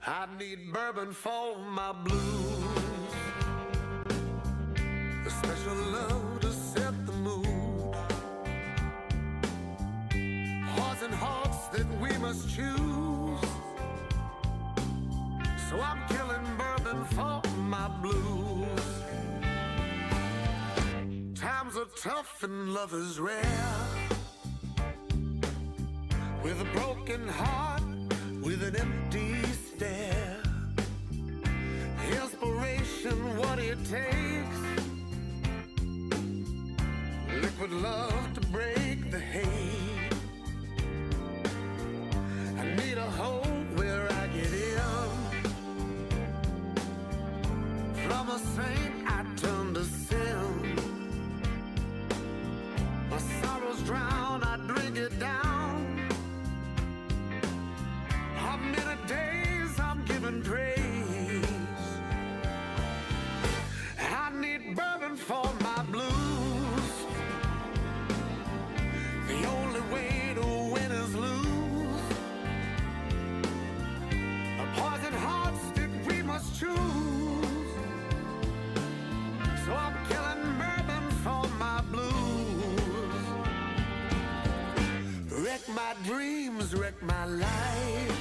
I need bourbon for my blues, a special love to set the mood, hearts and hearts that we must choose. So I'm killing bourbon for my blues. Times are tough and love is rare, with a broken heart, with an empty stare. Inspiration, what it takes. Liquid love to break the hate. I need a home where I get in. From a saint I turn to sin. My sorrows drown, I drink it down. How many days I'm giving praise. I need bourbon for my blues. The only way to win is lose. A poison hearts that we must choose. So I'm killing bourbon for my blues. Wreck my dreams, wreck my life.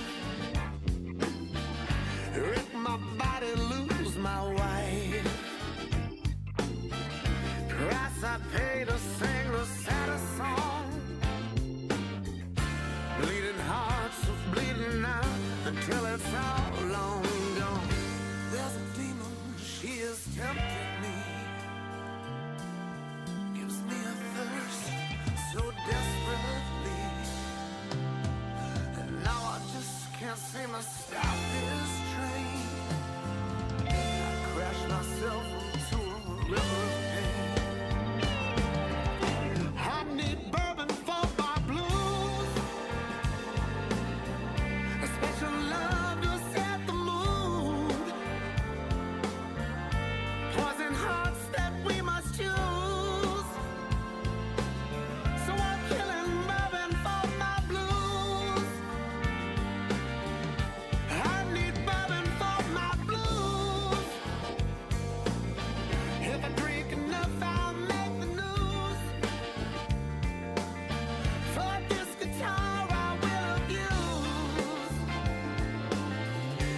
Rip my body, lose my wife. Price I pay to sing the saddest song. Bleeding hearts are bleeding out until it's all long gone. There's a demon, she has tempted me. Gives me a thirst so desperately. And now I just can't seem to stop this train. I crash myself into a river of pain. I need bourbon for my blues, a special love to set the mood, poison hearts that we must choose. So I'm killing bourbon for my blues. I need bourbon for my blues. If I drink enough, I'll make the news. For this guitar I will abuse.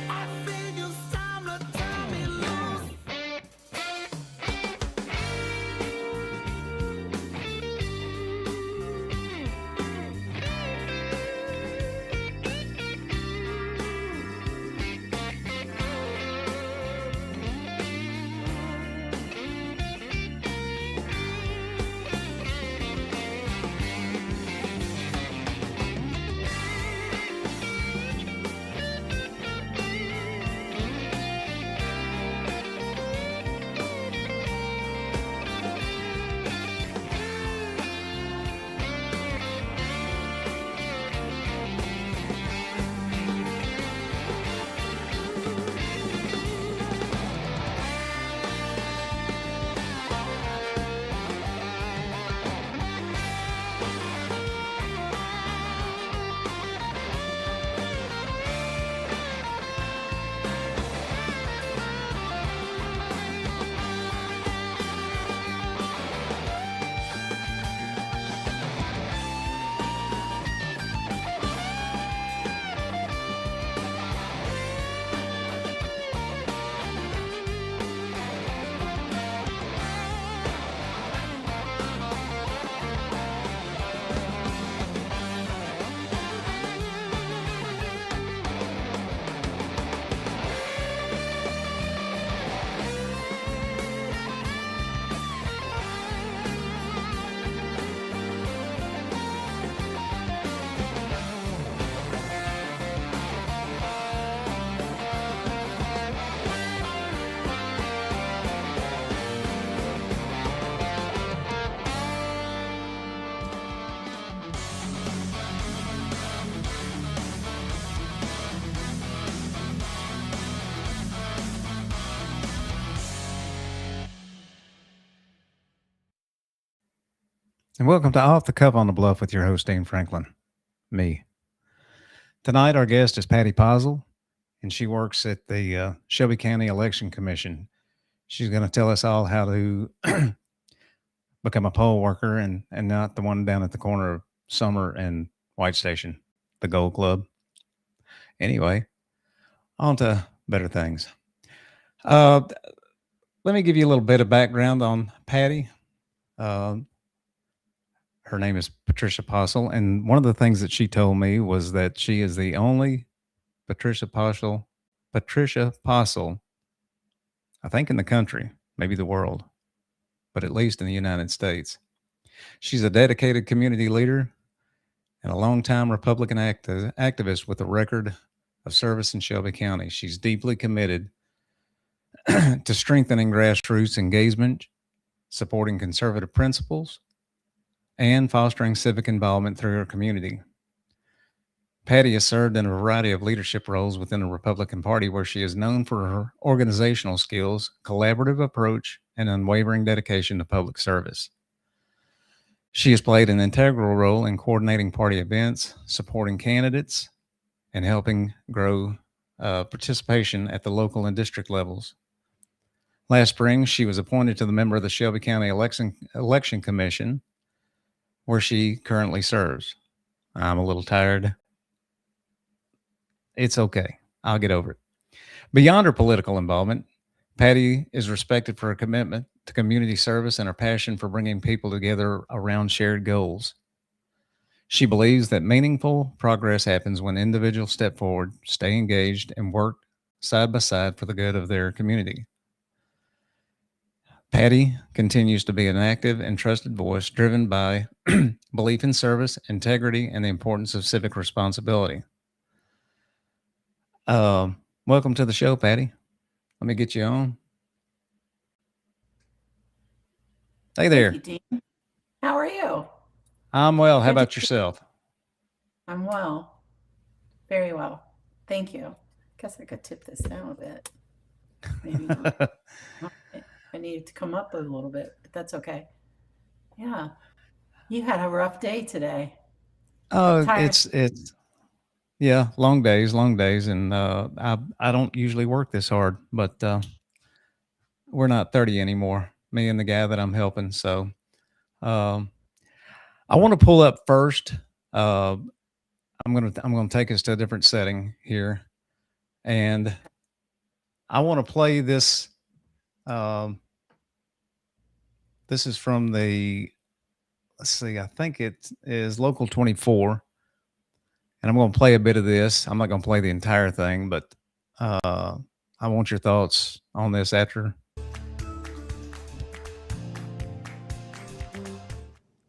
I think it's time to turn me loose. And welcome to Off the Cuff on the Bluff with your host, Dane Franklin. Me. Tonight, our guest is Patti Possel. and she works at the Shelby County Election Commission. She's going to tell us all how to become a poll worker and not the one down at the corner of Summer and White Station, the Gold Club. Anyway, on to better things. Let me give you a little bit of background on Patti. Uh, her name is Patricia Possel, and one of the things that she told me was that she is the only Patricia Possel, I think in the country, maybe the world, but at least in the United States. She's a dedicated community leader and a longtime Republican activist with a record of service in Shelby County. She's deeply committed to strengthening grassroots engagement, supporting conservative principles, and fostering civic involvement through her community. Patti has served in a variety of leadership roles within the Republican Party, where she is known for her organizational skills, collaborative approach, and unwavering dedication to public service. She has played an integral role in coordinating party events, supporting candidates, and helping grow participation at the local and district levels. Last spring, she was appointed to the member of the Shelby County Election Commission, where she currently serves. I'm a little tired. It's okay. I'll get over it. Beyond her political involvement, Patti is respected for her commitment to community service and her passion for bringing people together around shared goals. She believes that meaningful progress happens when individuals step forward, stay engaged, and work side by side for the good of their community. Patti continues to be an active and trusted voice driven by belief in service, integrity, and the importance of civic responsibility. Welcome to the show, Patti. Let me get you on. Hey there. Thank you, Dean. How are you? I'm well. How Good to about see you. yourself? I'm well. Very well. Thank you. Guess I could tip this down a bit. Maybe not. I needed to come up a little bit, but that's okay. Yeah. You had a rough day today. Oh, Tired. it's yeah, long days, and I don't usually work this hard, but we're not 30 anymore. Me and the guy that I'm helping. So um, I want to pull up first. I'm gonna take us to a different setting here, and I want to play this. This is from the, let's see, I think it is Local 24. And I'm going to play a bit of this. I'm not going to play the entire thing, but I want your thoughts on this after.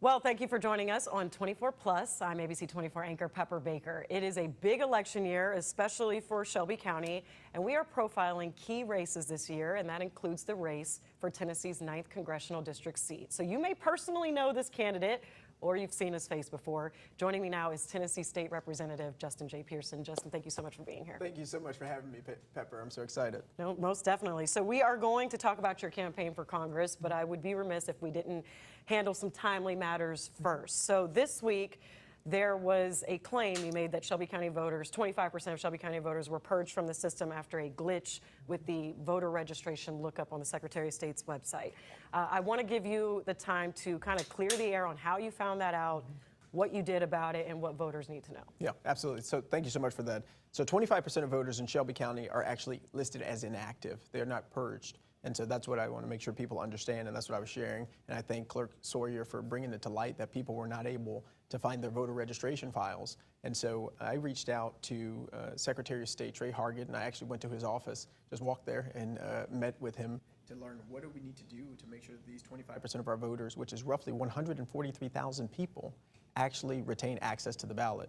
Well, thank you for joining us on 24 Plus. I'm ABC 24 anchor Pepper Baker. It is a big election year, especially for Shelby County, and we are profiling key races this year, and that includes the race for Tennessee's 9th Congressional District seat. So you may personally know this candidate, or you've seen his face before. Joining me now is Tennessee State Representative Justin J. Pearson. Justin, thank you so much for being here. Thank you so much for having me, Pepper. I'm so excited. No, most definitely. So we are going to talk about your campaign for Congress, but I would be remiss if we didn't handle some timely matters first. So this week, there was a claim you made that Shelby County voters, 25% of Shelby County voters were purged from the system after a glitch with the voter registration lookup on the Secretary of State's website. I want to give you the time to kind of clear the air on how you found that out, what you did about it, and what voters need to know. Yeah, absolutely. So thank you so much for that. So 25% of voters in Shelby County are actually listed as inactive. They're not purged. And so that's what I want to make sure people understand, and that's what I was sharing. And I thank Clerk Sawyer for bringing it to light that people were not able to find their voter registration files. And so I reached out to Secretary of State Trey Hargett, and I actually went to his office, just walked there and met with him to learn what do we need to do to make sure that these 25% of our voters, which is roughly 143,000 people, actually retain access to the ballot.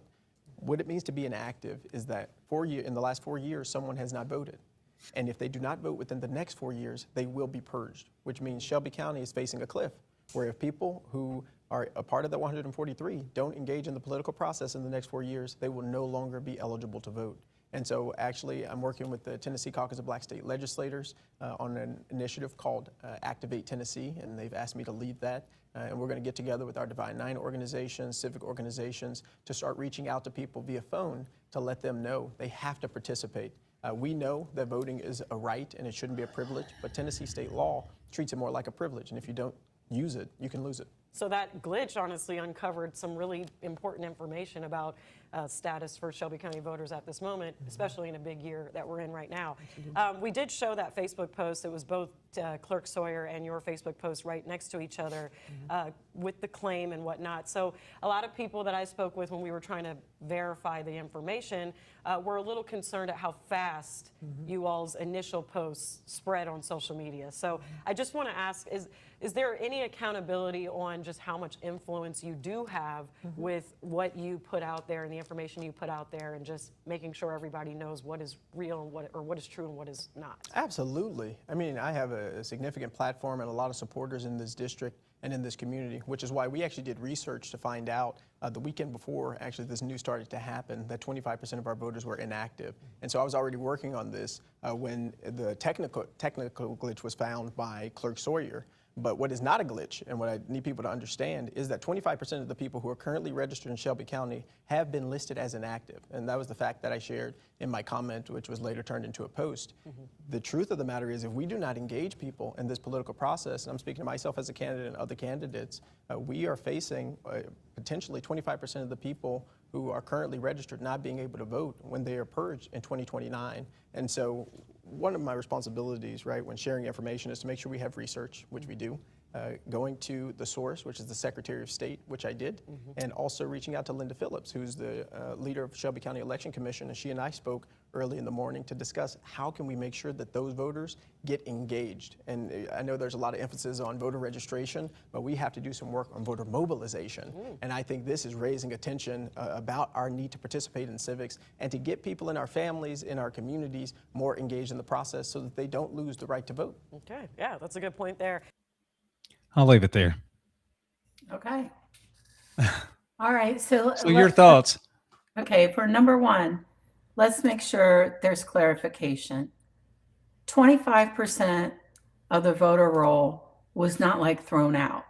What it means to be inactive is that in the last 4 years, someone has not voted. And if they do not vote within the next 4 years, they will be purged, which means Shelby County is facing a cliff, where if people who are a part of that 143 don't engage in the political process in the next 4 years, they will no longer be eligible to vote. And so actually, I'm working with the Tennessee Caucus of Black State Legislators on an initiative called Activate Tennessee, and they've asked me to lead that. And we're going to get together with our Divine Nine organizations, civic organizations, to start reaching out to people via phone to let them know they have to participate. We know that voting is a right and it shouldn't be a privilege, but Tennessee state law treats it more like a privilege. And if you don't use it, you can lose it. So that glitch honestly uncovered some really important information about status for Shelby County voters at this moment, especially in a big year that we're in right now. We did show that Facebook post. It was both Clerk Sawyer and your Facebook post right next to each other with the claim and whatnot. So a lot of people that I spoke with when we were trying to verify the information were a little concerned at how fast you all's initial posts spread on social media. So I just want to ask, is there any accountability on just how much influence you do have with what you put out there and the information you put out there, and just making sure everybody knows what is real and what is true and what is not? Absolutely. I mean, I have a significant platform and a lot of supporters in this district and in this community, which is why we actually did research to find out the weekend before actually this news started to happen that 25% of our voters were inactive. And so I was already working on this when the technical glitch was found by Clerk Sawyer. But what is not a glitch, and what I need people to understand, is that 25% of the people who are currently registered in Shelby County have been listed as inactive. And that was the fact that I shared in my comment, which was later turned into a post. The truth of the matter is, if we do not engage people in this political process, and I'm speaking to myself as a candidate and other candidates, we are facing potentially 25% of the people who are currently registered not being able to vote when they are purged in 2029. And so one of my responsibilities, right, when sharing information is to make sure we have research, which we do, going to the source, which is the Secretary of State, which I did, and also reaching out to Linda Phillips, who's the leader of Shelby County Election Commission, and she and I spoke early in the morning to discuss how can we make sure that those voters get engaged. And I know there's a lot of emphasis on voter registration, but we have to do some work on voter mobilization. And I think this is raising attention about our need to participate in civics and to get people in our families, in our communities, more engaged in the process so that they don't lose the right to vote. Okay, yeah, that's a good point there. I'll leave it there. Okay. All right. So Your thoughts? Okay, for number one, let's make sure there's clarification. 25% of the voter roll was not like thrown out,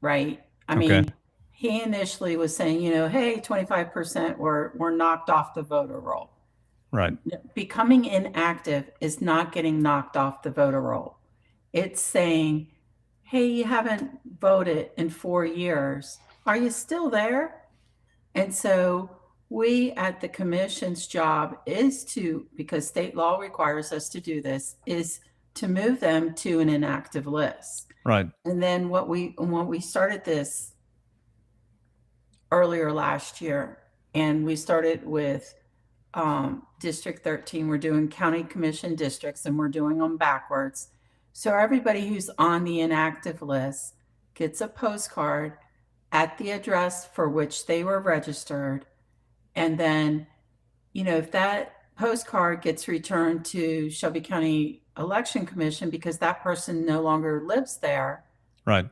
right? I mean, he initially was saying, hey, 25% were knocked off the voter roll. Right. Becoming inactive is not getting knocked off the voter roll. It's saying, hey, you haven't voted in 4 years. Are you still there? And so we at the commission's job is to, because state law requires us to do this, is to move them to an inactive list. Right. And then when we started this earlier last year, and we started with District 13, we're doing county commission districts, and we're doing them backwards. So everybody who's on the inactive list gets a postcard at the address for which they were registered. And then, if that postcard gets returned to Shelby County Election Commission because that person no longer lives there, right,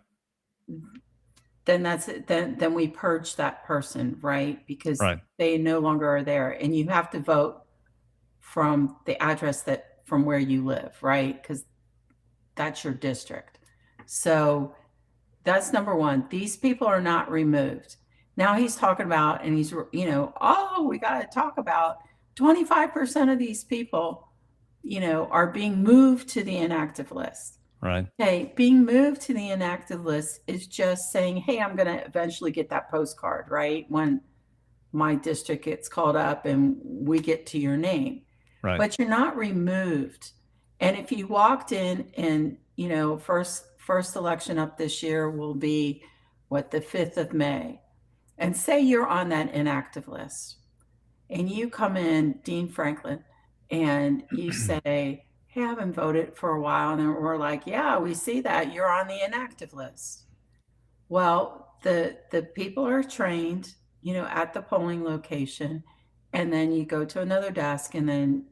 then that's it. Then we purge that person, right? Because they no longer are there. And you have to vote from the address from where you live, right? Because that's your district. So that's number one. These people are not removed. Now he's talking about, and he's, we got to talk about 25% of these people, are being moved to the inactive list. Right. Okay. Being moved to the inactive list is just saying, hey, I'm going to eventually get that postcard, right? When my district gets called up and we get to your name. Right. But you're not removed. And if you walked in and, first election up this year will be the 5th of May. And say you're on that inactive list and you come in, Dean Franklin, and you say, hey, I haven't voted for a while. And then we're like, yeah, we see that you're on the inactive list. Well, the people are trained, at the polling location, and then you go to another desk and then,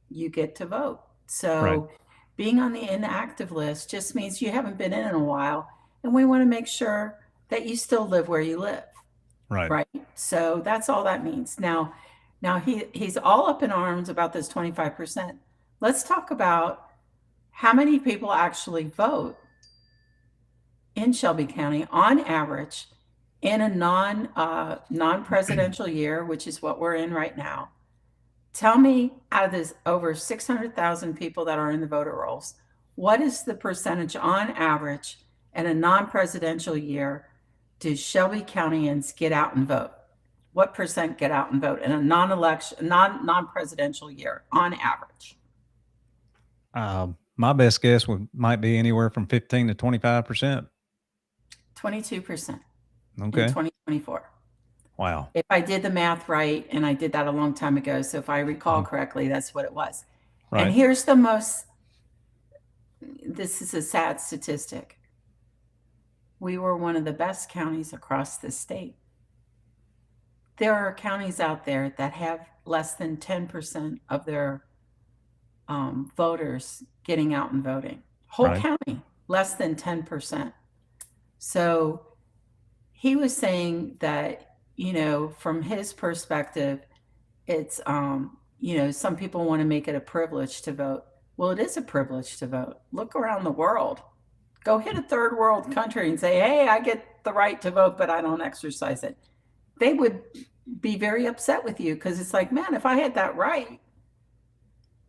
you get to vote. So being on the inactive list just means you haven't been in a while. And we want to make sure that you still live where you live. Right. So that's all that means. Now he's all up in arms about this 25%. Let's talk about how many people actually vote in Shelby County on average in a non-presidential year, which is what we're in right now. Tell me, out of this over 600,000 people that are in the voter rolls, what is the percentage on average in a non-presidential year do Shelby Countyans get out and vote? What percent get out and vote in a non-election, non-presidential year on average? My best guess might be anywhere from 15 to 25%. 22% in Okay. 2024. Wow. If I did the math right, and I did that a long time ago, so if I recall correctly, that's what it was. Right. And here's this is a sad statistic. We were one of the best counties across the state. There are counties out there that have less than 10% of their voters getting out and voting. Whole Right. county, less than 10%. So he was saying that, from his perspective, it's, some people want to make it a privilege to vote. Well, it is a privilege to vote. Look around the world. Go hit a third world country and say, hey, I get the right to vote, but I don't exercise it. They would be very upset with you, because it's like, man, if I had that right,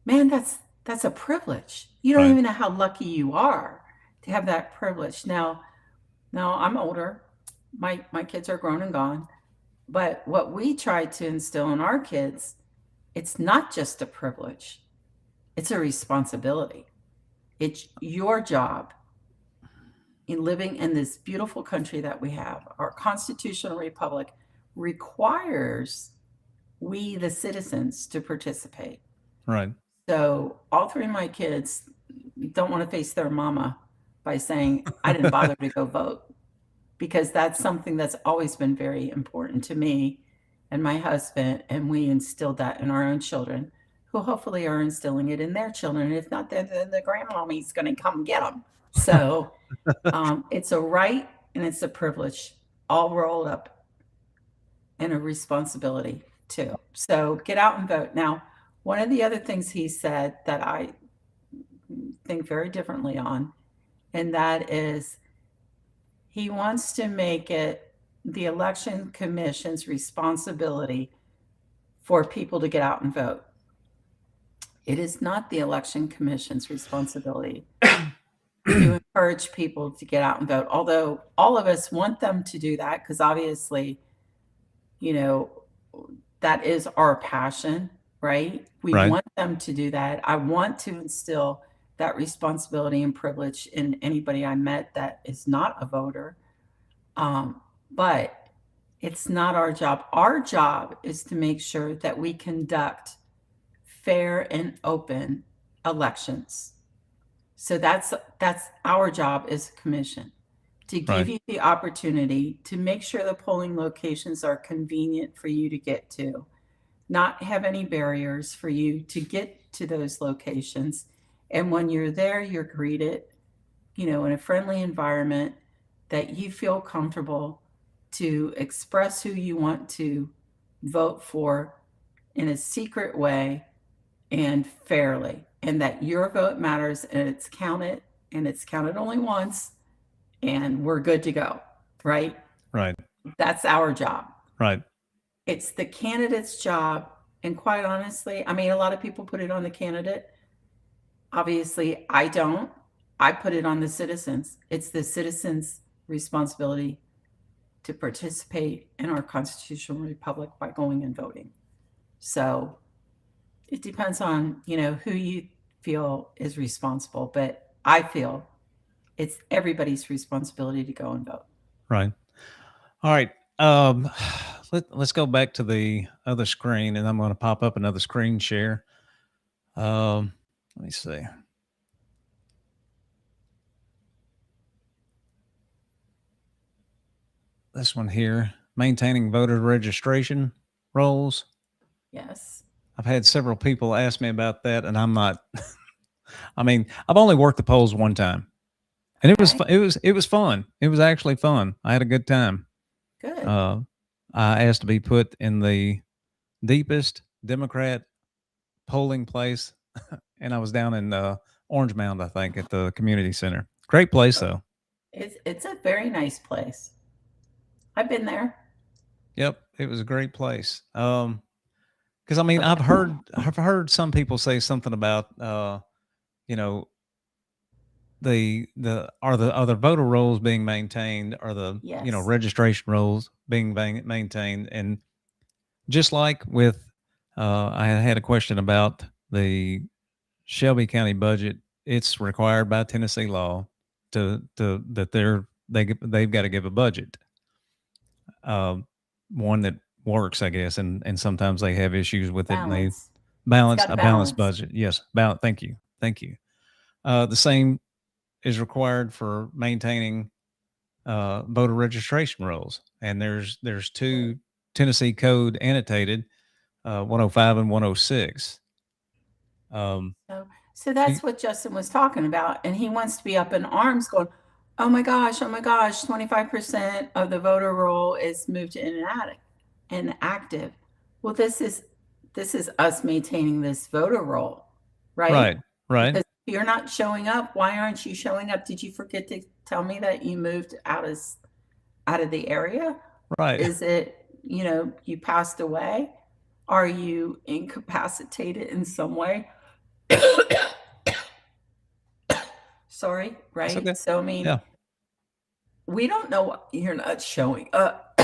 man, that's a privilege. You don't Right. even know how lucky you are to have that privilege. Now I'm older. My kids are grown and gone. But what we try to instill in our kids, it's not just a privilege. It's a responsibility. It's your job in living in this beautiful country that we have. Our constitutional republic requires we, the citizens, to participate. Right. So all three of my kids don't want to face their mama by saying, I didn't bother to go vote, because that's something that's always been very important to me and my husband. And we instilled that in our own children, who hopefully are instilling it in their children. If not, then the grandmommy's going to come get them. So it's a right and it's a privilege all rolled up, and a responsibility too. So get out and vote. Now, one of the other things he said that I think very differently on, and that is he wants to make it the election commission's responsibility for people to get out and vote. It is not the election commission's responsibility to encourage people to get out and vote, although all of us want them to do that, because obviously, that is our passion, right? We Right. want them to do that. I want to instill that responsibility and privilege in anybody I met that is not a voter. But it's not our job. Our job is to make sure that we conduct fair and open elections. So that's our job as a commission, to give Right. you the opportunity to make sure the polling locations are convenient for you to get to, not have any barriers for you to get to those locations. And when you're there, you're greeted, in a friendly environment, that you feel comfortable to express who you want to vote for in a secret way and fairly, and that your vote matters, and it's counted only once, and we're good to go, right? Right. That's our job. Right. It's the candidate's job. And quite honestly, a lot of people put it on the candidate. Obviously, I don't. I put it on the citizens. It's the citizens' responsibility to participate in our constitutional republic by going and voting. So it depends on, who you feel is responsible, but I feel it's everybody's responsibility to go and vote. Right. All right. Let's go back to the other screen, and I'm going to pop up another screen share. Let me see. This one here, maintaining voter registration rolls. Yes. I've had several people ask me about that, and I'm not. I've only worked the polls one time, and it was fun. It was actually fun. I had a good time. Good. I asked to be put in the deepest Democrat polling place, and I was down in Orange Mound, I think, at the community center. Great place, though. It's a very nice place. I've been there. Yep, it was a great place. Because I mean, I've heard some people say something about, you know, are the voter rolls being maintained, or the Yes. registration rolls being maintained, and just like with, I had a question about the Shelby County budget. It's required by Tennessee law that they've got to give a budget, one that works, I guess, and sometimes they have issues with it, and they Balance. It's got a to balanced balance. budget. Yes, thank you, thank you. The same is required for maintaining voter registration rolls, and there's two Tennessee code annotated, 105 and 106. So that's what Justin was talking about. And he wants to be up in arms going, oh my gosh, 25% of the voter roll is moved to inactive. Well, this is us maintaining this voter roll, right? Right. Because if you're not showing up, why aren't you showing up? Did you forget to tell me that you moved out of the area? Right. Is it, you passed away? Are you incapacitated in some way? Sorry, right? Okay. So, I mean, Yeah. we don't know. You're not showing up.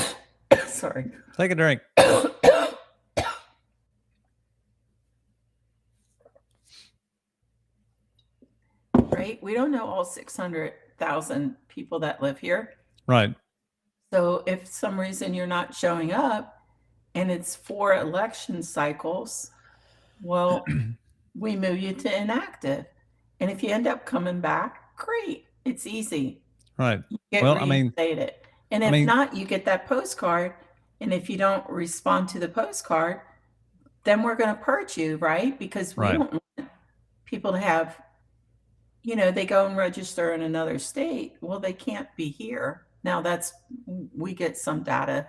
Sorry. Take a drink. Right? We don't know all 600,000 people that live here. Right. So if some reason you're not showing up and it's 4 election cycles, well, we move you to inactive. And if you end up coming back, great. It's easy. Right. You get Well, I mean, reinstated. And if not, you get that postcard. And if you don't respond to the postcard, then we're going to purge you, right? Because we Right. don't want people to have, they go and register in another state. Well, they can't be here. Now we get some data.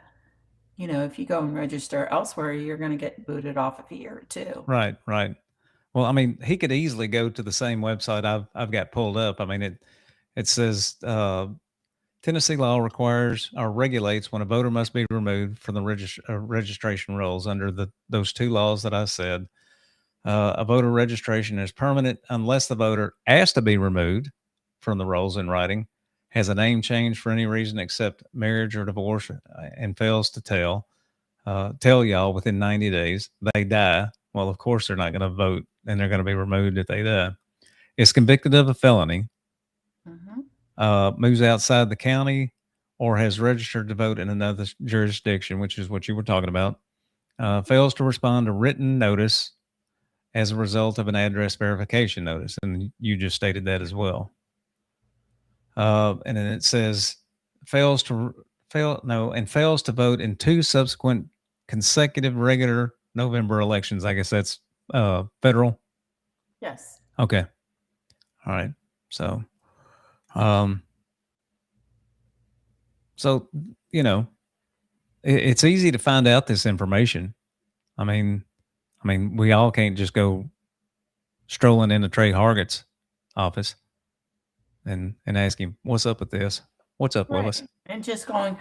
If you go and register elsewhere, you're going to get booted off of here too. Right. Right. Well, I mean, he could easily go to the same website I've got pulled up. I mean, it says, Tennessee law requires or regulates when a voter must be removed from the registration rolls under those two laws that I said. A voter registration is permanent unless the voter asked to be removed from the rolls in writing, has a name change for any reason except marriage or divorce, and fails to tell y'all within 90 days, they die. Well, of course, they're not going to vote, and they're going to be removed if they die. Is convicted of a felony, moves outside the county, or has registered to vote in another jurisdiction, which is what you were talking about, fails to respond to written notice as a result of an address verification notice. And you just stated that as well. And then it says fails to vote in 2 subsequent consecutive regular November elections. I guess that's federal. Yes. Okay. All right. So, it's easy to find out this information. I mean, we all can't just go strolling into Trey Hargett's office and ask him, what's up with this? What's up, Right. Willis? And just going,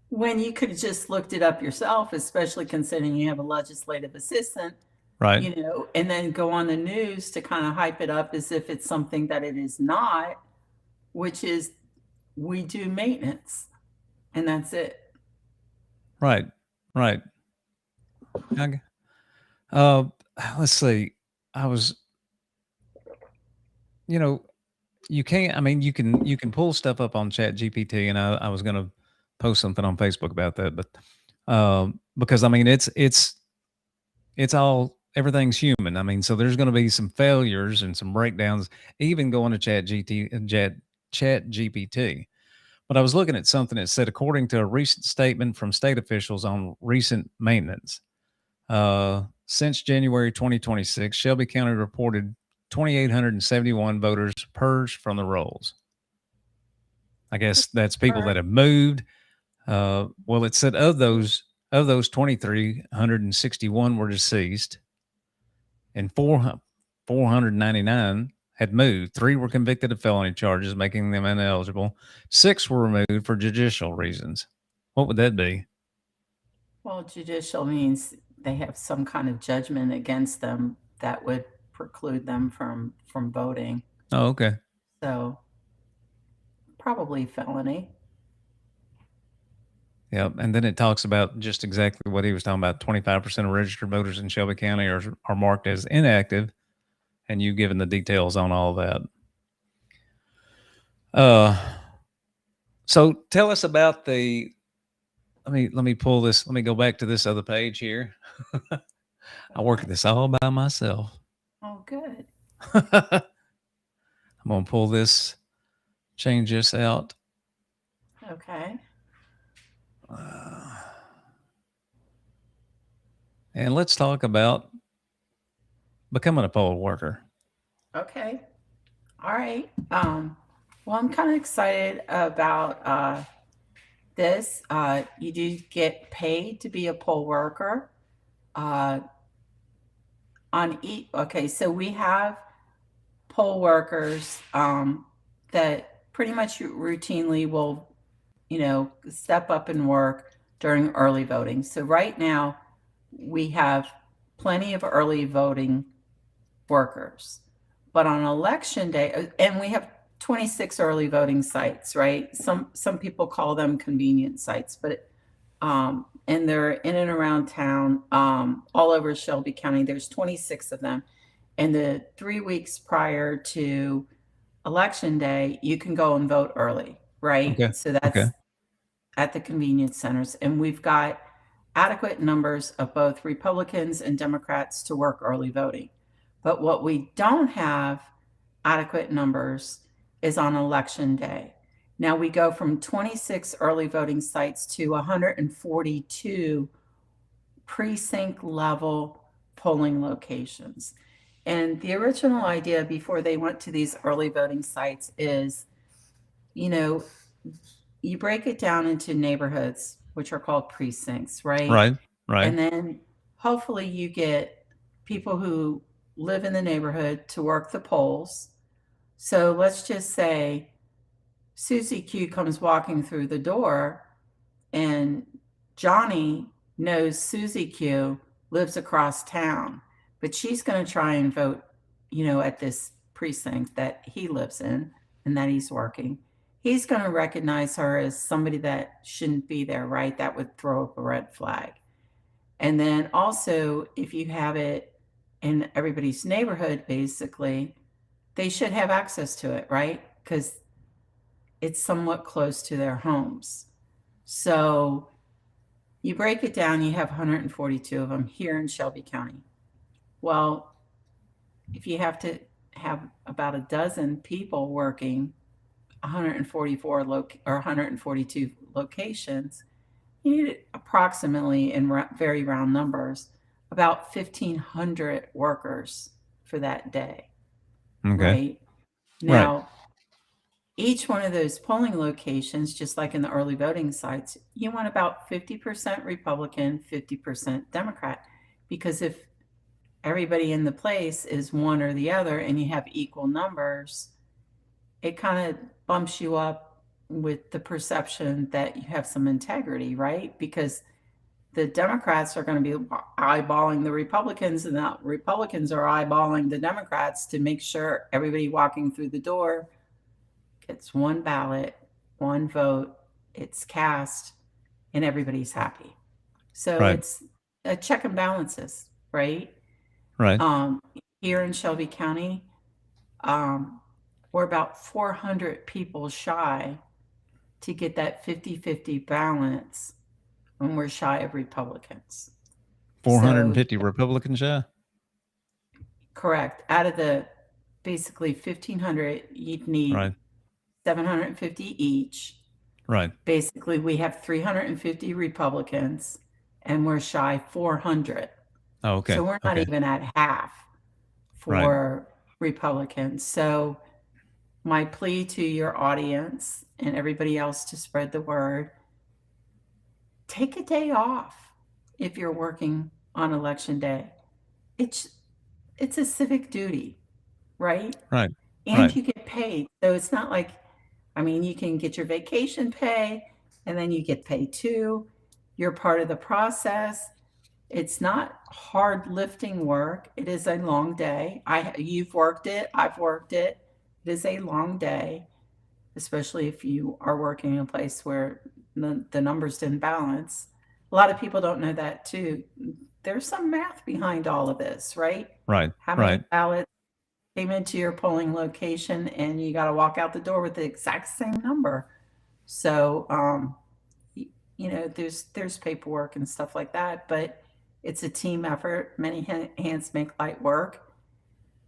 when you could have just looked it up yourself, especially considering you have a legislative assistant, Right. And then go on the news to kind of hype it up as if it's something that it is not, which is we do maintenance and that's it. Right. Right. Okay. Let's see. I was, you can't, I mean, you can pull stuff up on Chat GPT, and I was going to post something on Facebook about that, but, because I mean, it's all, everything's human. I mean, so there's going to be some failures and some breakdowns, even going to Chat GPT. But I was looking at something that said, according to a recent statement from state officials on recent maintenance, since January 2026, Shelby County reported 2,871 voters purged from the rolls. I guess that's people that have moved. Well, it said of those 2,361 were deceased, and 499 had moved. 3 were convicted of felony charges, making them ineligible. 6 were removed for judicial reasons. What would that be? Well, judicial means they have some kind of judgment against them that would preclude them from voting. Oh, okay. So probably felony. Yeah, and then it talks about just exactly what he was talking about. 25% of registered voters in Shelby County are marked as inactive, and you've given the details on all that. So tell us about the. Let me pull this. Let me go back to this other page here. I work at this all by myself. Oh, good. I'm gonna pull this, change this out. Okay. And let's talk about becoming a poll worker. Okay. All right. Well, I'm kind of excited about this. You do get paid to be a poll worker. Okay, so we have poll workers that pretty much routinely will, step up and work during early voting. So right now, we have plenty of early voting workers. But on election day, and we have 26 early voting sites, right? Some people call them convenience sites, but and they're in and around town, all over Shelby County. There's 26 of them. And the 3 weeks prior to election day, you can go and vote early, right? Okay. So that's Okay. at the convenience centers. And we've got adequate numbers of both Republicans and Democrats to work early voting. But what we don't have adequate numbers is on election day. Now we go from 26 early voting sites to 142 precinct level polling locations. And the original idea before they went to these early voting sites is, you break it down into neighborhoods, which are called precincts, right? Right. Right. And then hopefully you get people who live in the neighborhood to work the polls. So let's just say Susie Q comes walking through the door and Johnny knows Susie Q lives across town, but she's going to try and vote, at this precinct that he lives in and that he's working. He's going to recognize her as somebody that shouldn't be there, right? That would throw up a red flag. And then also, if you have it in everybody's neighborhood, basically, they should have access to it, right? Because it's somewhat close to their homes. So you break it down, you have 142 of them here in Shelby County. Well, if you have to have about a dozen people working 144 or 142 locations, you need approximately, in very round numbers, about 1,500 workers for that day. Okay. Right? Now, each one of those polling locations, just like in the early voting sites, you want about 50% Republican, 50% Democrat. Because if everybody in the place is one or the other and you have equal numbers, it kind of bumps you up with the perception that you have some integrity, right? Because the Democrats are going to be eyeballing the Republicans, and the Republicans are eyeballing the Democrats to make sure everybody walking through the door gets one ballot, one vote, it's cast, and everybody's happy. So it's a check and balances, right? Right. Here in Shelby County, we're about 400 people shy to get that 50-50 balance when we're shy of Republicans. 450 Republicans shy? Correct. Out of the basically 1,500, you'd need 750 each. Right. Basically, we have 350 Republicans, and we're shy 400. Oh, okay. So we're not even at half for Republicans. So my plea to your audience and everybody else to spread the word, take a day off if you're working on election day. It's a civic duty, right? Right. And you get paid. So it's not like, you can get your vacation pay and then you get paid too. You're part of the process. It's not hard lifting work. It is a long day. You've worked it. I've worked it. It is a long day, especially if you are working in a place where the numbers didn't balance. A lot of people don't know that too. There's some math behind all of this, right? Right. How many Right. ballots came into your polling location, and you got to walk out the door with the exact same number. So, there's paperwork and stuff like that, but it's a team effort. Many hands make light work.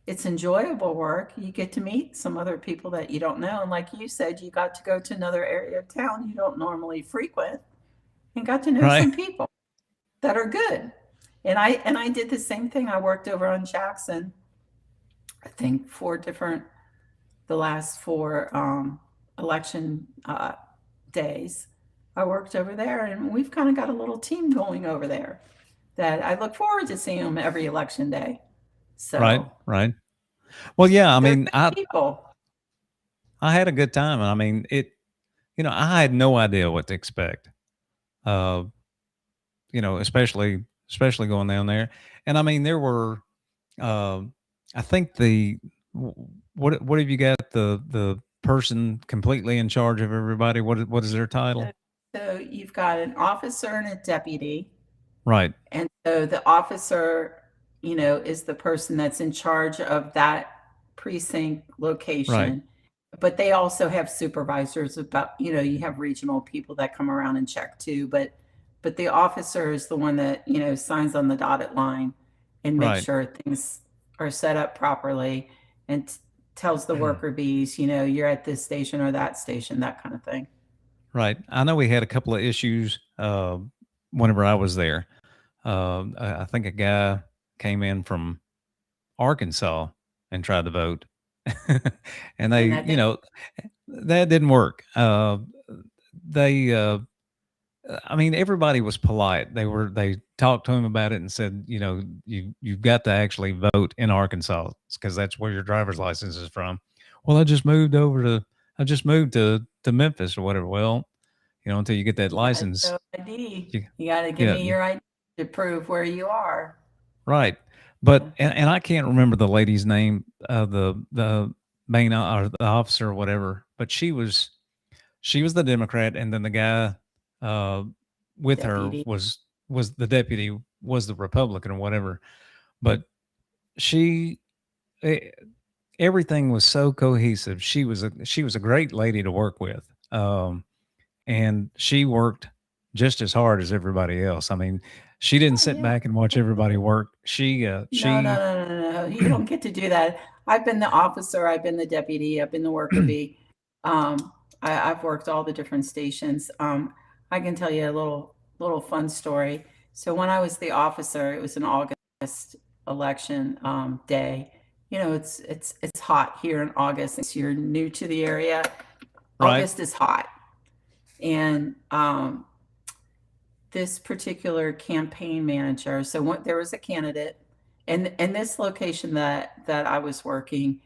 It's enjoyable work. You get to meet some other people that you don't know. And like you said, you got to go to another area of town you don't normally frequent and got to know Right. some people that are good. And I did the same thing. I worked over on Jackson, I think the last four election days. I worked over there, and we've kind of got a little team going over there that I look forward to seeing them every election day. So Right. Right. Well, yeah. I they're mean, good people. I had a good time. I mean, I had no idea what to expect. Uh, especially going down there. And I mean, there were, I think what have you got? The person completely in charge of everybody. What is their title? So you've got an officer and a deputy. Right. And so the officer, is the person that's in charge of that precinct location. Right. But they also have supervisors you have regional people that come around and check too. But the officer is the one that, signs on the dotted line and makes Right. sure things are set up properly and tells the worker bees, you're at this station or that station, that kind of thing. Right. I know we had a couple of issues whenever I was there. I think a guy came in from Arkansas and tried to vote, and they, that didn't work. They, I mean, everybody was polite. They talked to him about it and said, you've got to actually vote in Arkansas because that's where your driver's license is from. Well, I just moved to Memphis or whatever. Well, until you get that license, So ID. you, You got to give yeah, me your ID to prove where you are. right. But and I can't remember the lady's name, the main or the officer or whatever. But she was the Democrat, and then the guy with Deputy. her was the deputy, was the Republican or whatever. But she, everything was so cohesive. She was a great lady to work with, and she worked just as hard as everybody else. I mean, she didn't sit back and watch everybody work. No. You don't get to do that. I've been the officer. I've been the deputy. I've been the worker bee. I've worked all the different stations. I can tell you a little fun story. So when I was the officer, it was an August election day. It's hot here in August. If you're new to the area, Right. August is hot. And this particular campaign manager, so there was a candidate, and this location that I was working,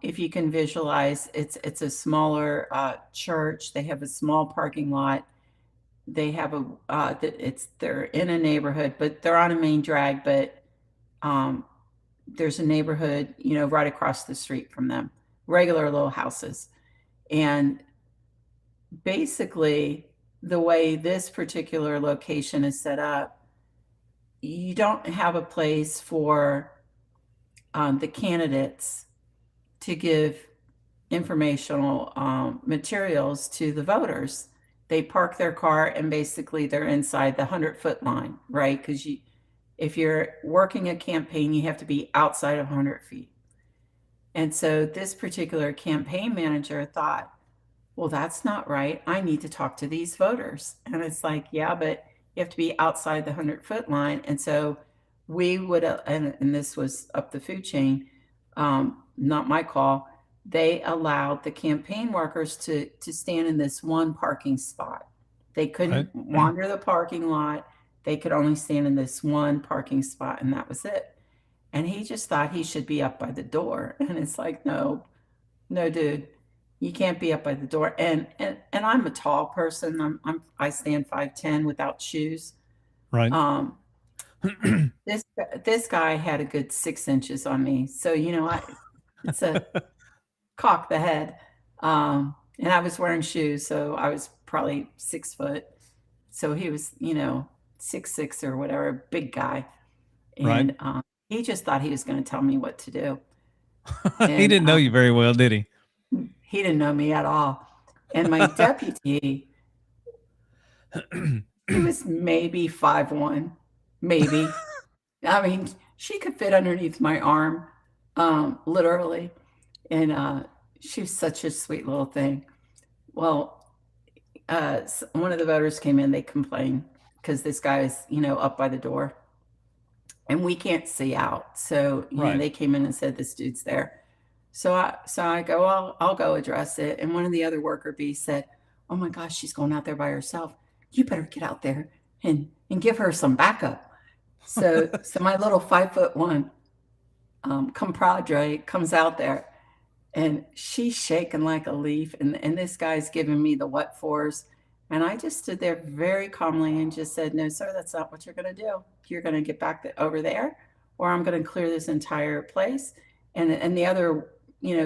if you can visualize, it's a smaller church. They have a small parking lot. They have they're in a neighborhood, but they're on a main drag. But there's a neighborhood, right across the street from them, regular little houses, and basically the way this particular location is set up, you don't have a place for the candidates to give informational materials to the voters. They park their car and basically they're inside the 100-foot line, right? Because if you're working a campaign, you have to be outside of 100 feet. And so this particular campaign manager thought, well, that's not right. I need to talk to these voters. And it's like, yeah, but you have to be outside the 100-foot line. And so we would, and this was up the food chain, not my call. They allowed the campaign workers to stand in this one parking spot. They couldn't wander the parking lot. They could only stand in this one parking spot, and that was it. And he just thought he should be up by the door. And it's like, no, dude. You can't be up by the door. And I'm a tall person. I stand 5'10" without shoes. Right. Um, this guy had a good 6 inches on me. So, it's a cock the head. And I was wearing shoes, so I was probably 6 foot. So he was, 6'6" or whatever, big guy. Right. And he just thought he was going to tell me what to do. He didn't know you very well, did he? He didn't know me at all. And my deputy, he was maybe 5'1", maybe. I mean, she could fit underneath my arm, literally. And she was such a sweet little thing. Well, one of the voters came in, they complained because this guy is, up by the door. And we can't see out. So, Right. they came in and said, this dude's there. So I go, I'll go address it. And one of the other worker bees said, oh my gosh, she's going out there by herself. You better get out there and give her some backup. So my little 5'1" compadre comes out there, and she's shaking like a leaf. And this guy's giving me the what fors. And I just stood there very calmly and just said, no, sir, that's not what you're going to do. You're going to get back over there, or I'm going to clear this entire place. And the other,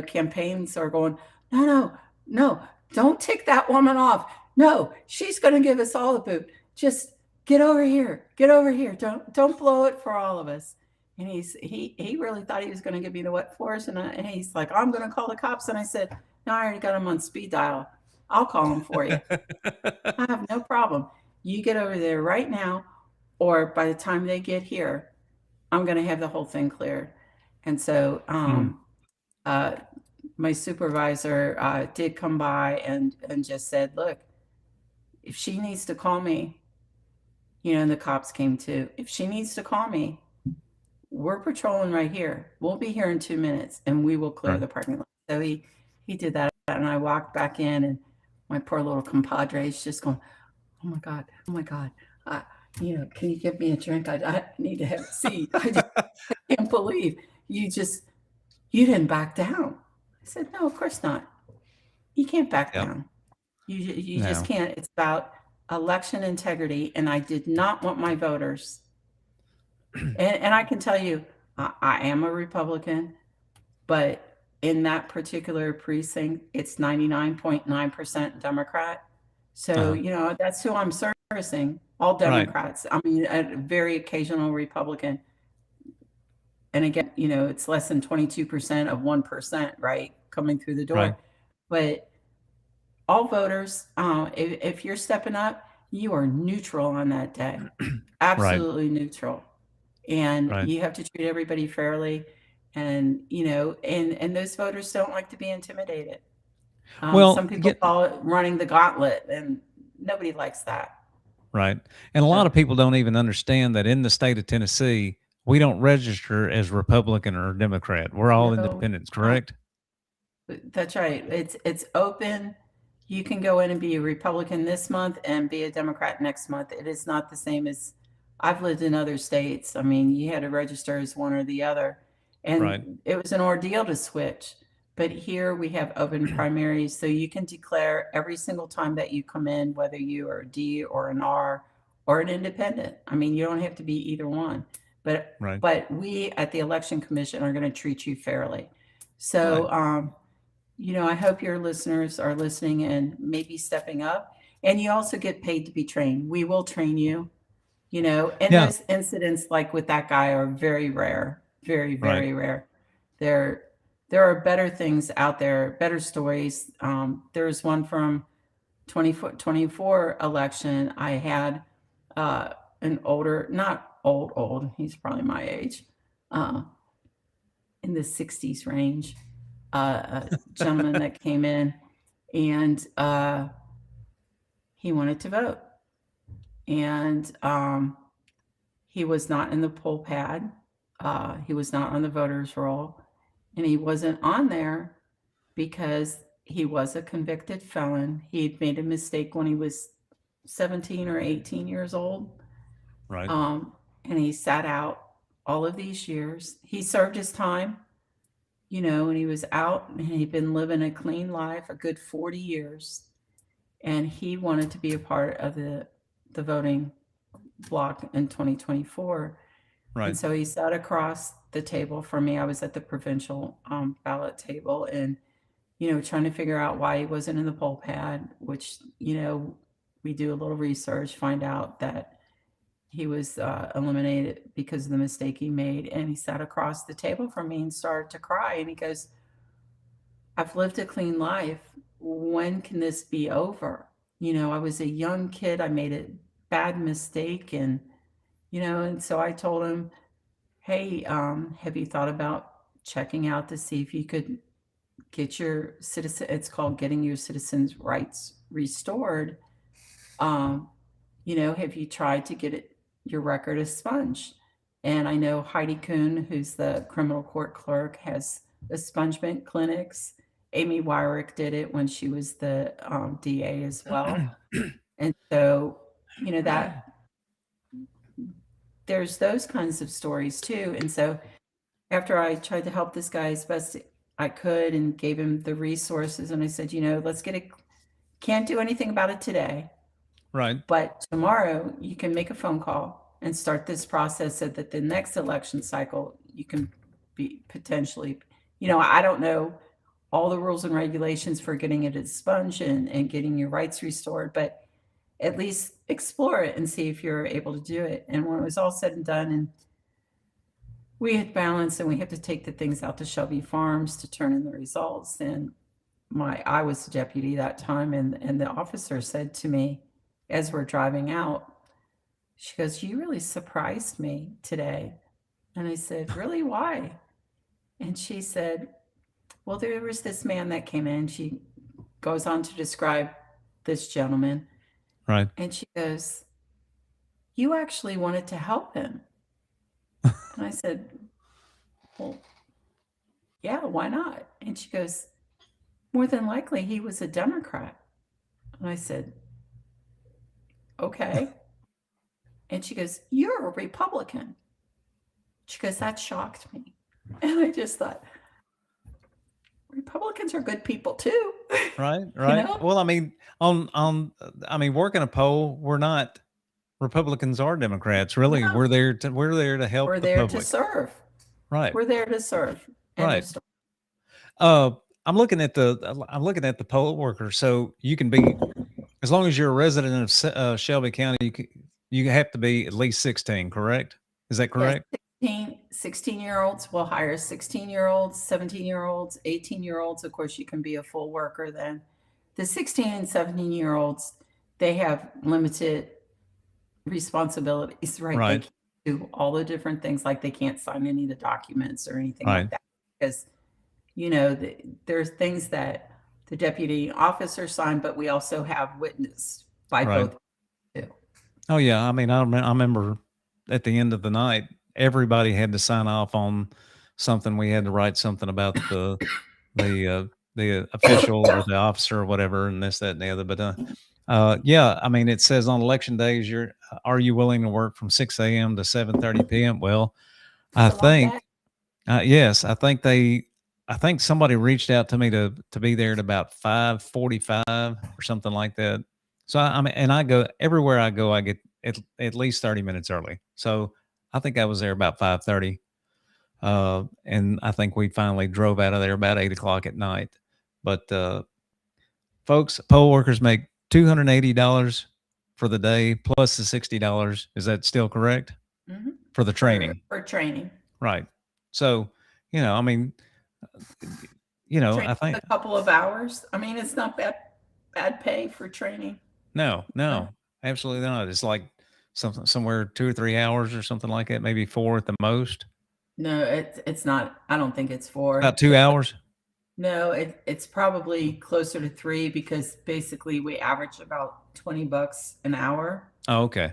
campaigns are going, no, don't take that woman off. No, she's going to give us all the boot. Just get over here. Don't blow it for all of us. And he really thought he was going to give me the what fors. And he's like, I'm going to call the cops. And I said, no, I already got him on speed dial. I'll call him for you. I have no problem. You get over there right now, or by the time they get here, I'm going to have the whole thing cleared. And so my supervisor did come by and just said, look, if she needs to call me, and the cops came too. If she needs to call me, we're patrolling right here. We'll be here in 2 minutes, and we will clear the parking lot. So he did that, and I walked back in, and my poor little compadre is just going, oh my God. Can you give me a drink? I need to have a seat. I can't believe you didn't back down. I said, no, of course not. You can't back down. You just can't. It's about election integrity. And I did not want my voters. And I can tell you, I am a Republican, but in that particular precinct, it's 99.9% Democrat. So, that's who I'm servicing, all Democrats. Right. I mean, a very occasional Republican. And again, it's less than 22% of 1%, right, coming through the door. Right. But all voters, if you're stepping up, you are neutral on that day. Absolutely neutral. And you have to treat everybody fairly. And, and those voters don't like to be intimidated. Some people call it running the gauntlet, and nobody likes that. Right. And a lot of people don't even understand that in the state of Tennessee, we don't register as Republican or Democrat. We're all independents, correct? That's right. It's open. You can go in and be a Republican this month and be a Democrat next month. It is not the same as I've lived in other states. I mean, you had to register as one or the other. And it was an ordeal to switch. But here we have open primaries, so you can declare every single time that you come in, whether you are a D or an R or an independent. I mean, you don't have to be either one. But we at the Election Commission are going to treat you fairly. So, I hope your listeners are listening and maybe stepping up. And you also get paid to be trained. We will train you, and those incidents like with that guy are very rare. Very, very rare. There are better things out there, better stories. There's one from 2024 election. I had an older, not old, he's probably my age, in the 60s range, a gentleman that came in, and he wanted to vote. And he was not in the poll pad. He was not on the voters roll, and he wasn't on there because he was a convicted felon. He had made a mistake when he was 17 or 18 years old. Right. And he sat out all of these years. He served his time, and he was out and he'd been living a clean life, a good 40 years. And he wanted to be a part of the voting block in 2024. Right. And so he sat across the table from me. I was at the provincial ballot table and, trying to figure out why he wasn't in the poll pad, which, we do a little research, find out that he was eliminated because of the mistake he made. And he sat across the table from me and started to cry. And he goes, I've lived a clean life. When can this be over? I was a young kid. I made a bad mistake. And, and so I told him, hey, have you thought about checking out to see if you could get your citizen, it's called getting your citizens' rights restored. Have you tried to get your record expunged? And I know Heidi Kuhn, who's the criminal court clerk, has expungement clinics. Amy Wyrick did it when she was the DA as well. And so, that there's those kinds of stories too. And so after I tried to help this guy as best I could and gave him the resources, and I said, let's get it, can't do anything about it today. Right. But tomorrow you can make a phone call and start this process so that the next election cycle you can be potentially, I don't know all the rules and regulations for getting it expunged and getting your rights restored, but at least explore it and see if you're able to do it. And when it was all said and done, and we had balance and we had to take the things out to Shelby Farms to turn in the results. And I was the deputy that time, and the officer said to me as we're driving out, she goes, you really surprised me today. And I said, really, why? And she said, well, there was this man that came in. She goes on to describe this gentleman. Right. And she goes, you actually wanted to help him. And I said, well, yeah, why not? And she goes, more than likely he was a Democrat. And I said, okay. And she goes, you're a Republican. She goes, that shocked me. And I just thought, Republicans are good people too. Right. Right. Well, I mean, working a poll, we're not Republicans or Democrats. Really, No. we're there to help. We're the there public. to serve. Right. We're there to serve. End of Right. story. I'm looking at the poll worker. So you can be, as long as you're a resident of Shelby County, you have to be at least 16. Correct? Is that correct? Yes, 16-year-olds will hire 16-year-olds, 17-year-olds, 18-year-olds. Of course, you can be a full worker then. The 16 and 17-year-olds, they have limited responsibilities, right? Right. They can't do all the different things, like they can't sign any of the documents or anything Right. like that. Because, there's things that the deputy officer signed, but we also have witnessed by Right. both too. Oh yeah. I mean, I remember at the end of the night, everybody had to sign off on something. We had to write something about the official or the officer or whatever, and this, that, and the other. But yeah, I mean, it says on election days, are you willing to work from 6 a.m. to 7:30 p.m.? Well, I It's a long think, day. yes, I think somebody reached out to me to be there at about 5:45 or something like that. So I mean, and I go everywhere I go, I get at least 30 minutes early. So I think I was there about 5:30. And I think we finally drove out of there about 8 o'clock at night. But folks, poll workers make $280 for the day plus the $60. Is that still correct? Mhm. For the training? For training. Right. So, I mean, Training I think a couple of hours. I mean, it's not bad pay for training. no, absolutely not. It's like somewhere 2 or 3 hours or something like that, maybe 4 at the most. No, it's not. I don't think it's 4. About 2 hours. No, it's probably closer to 3 because basically we average about $20 an hour. Oh, okay.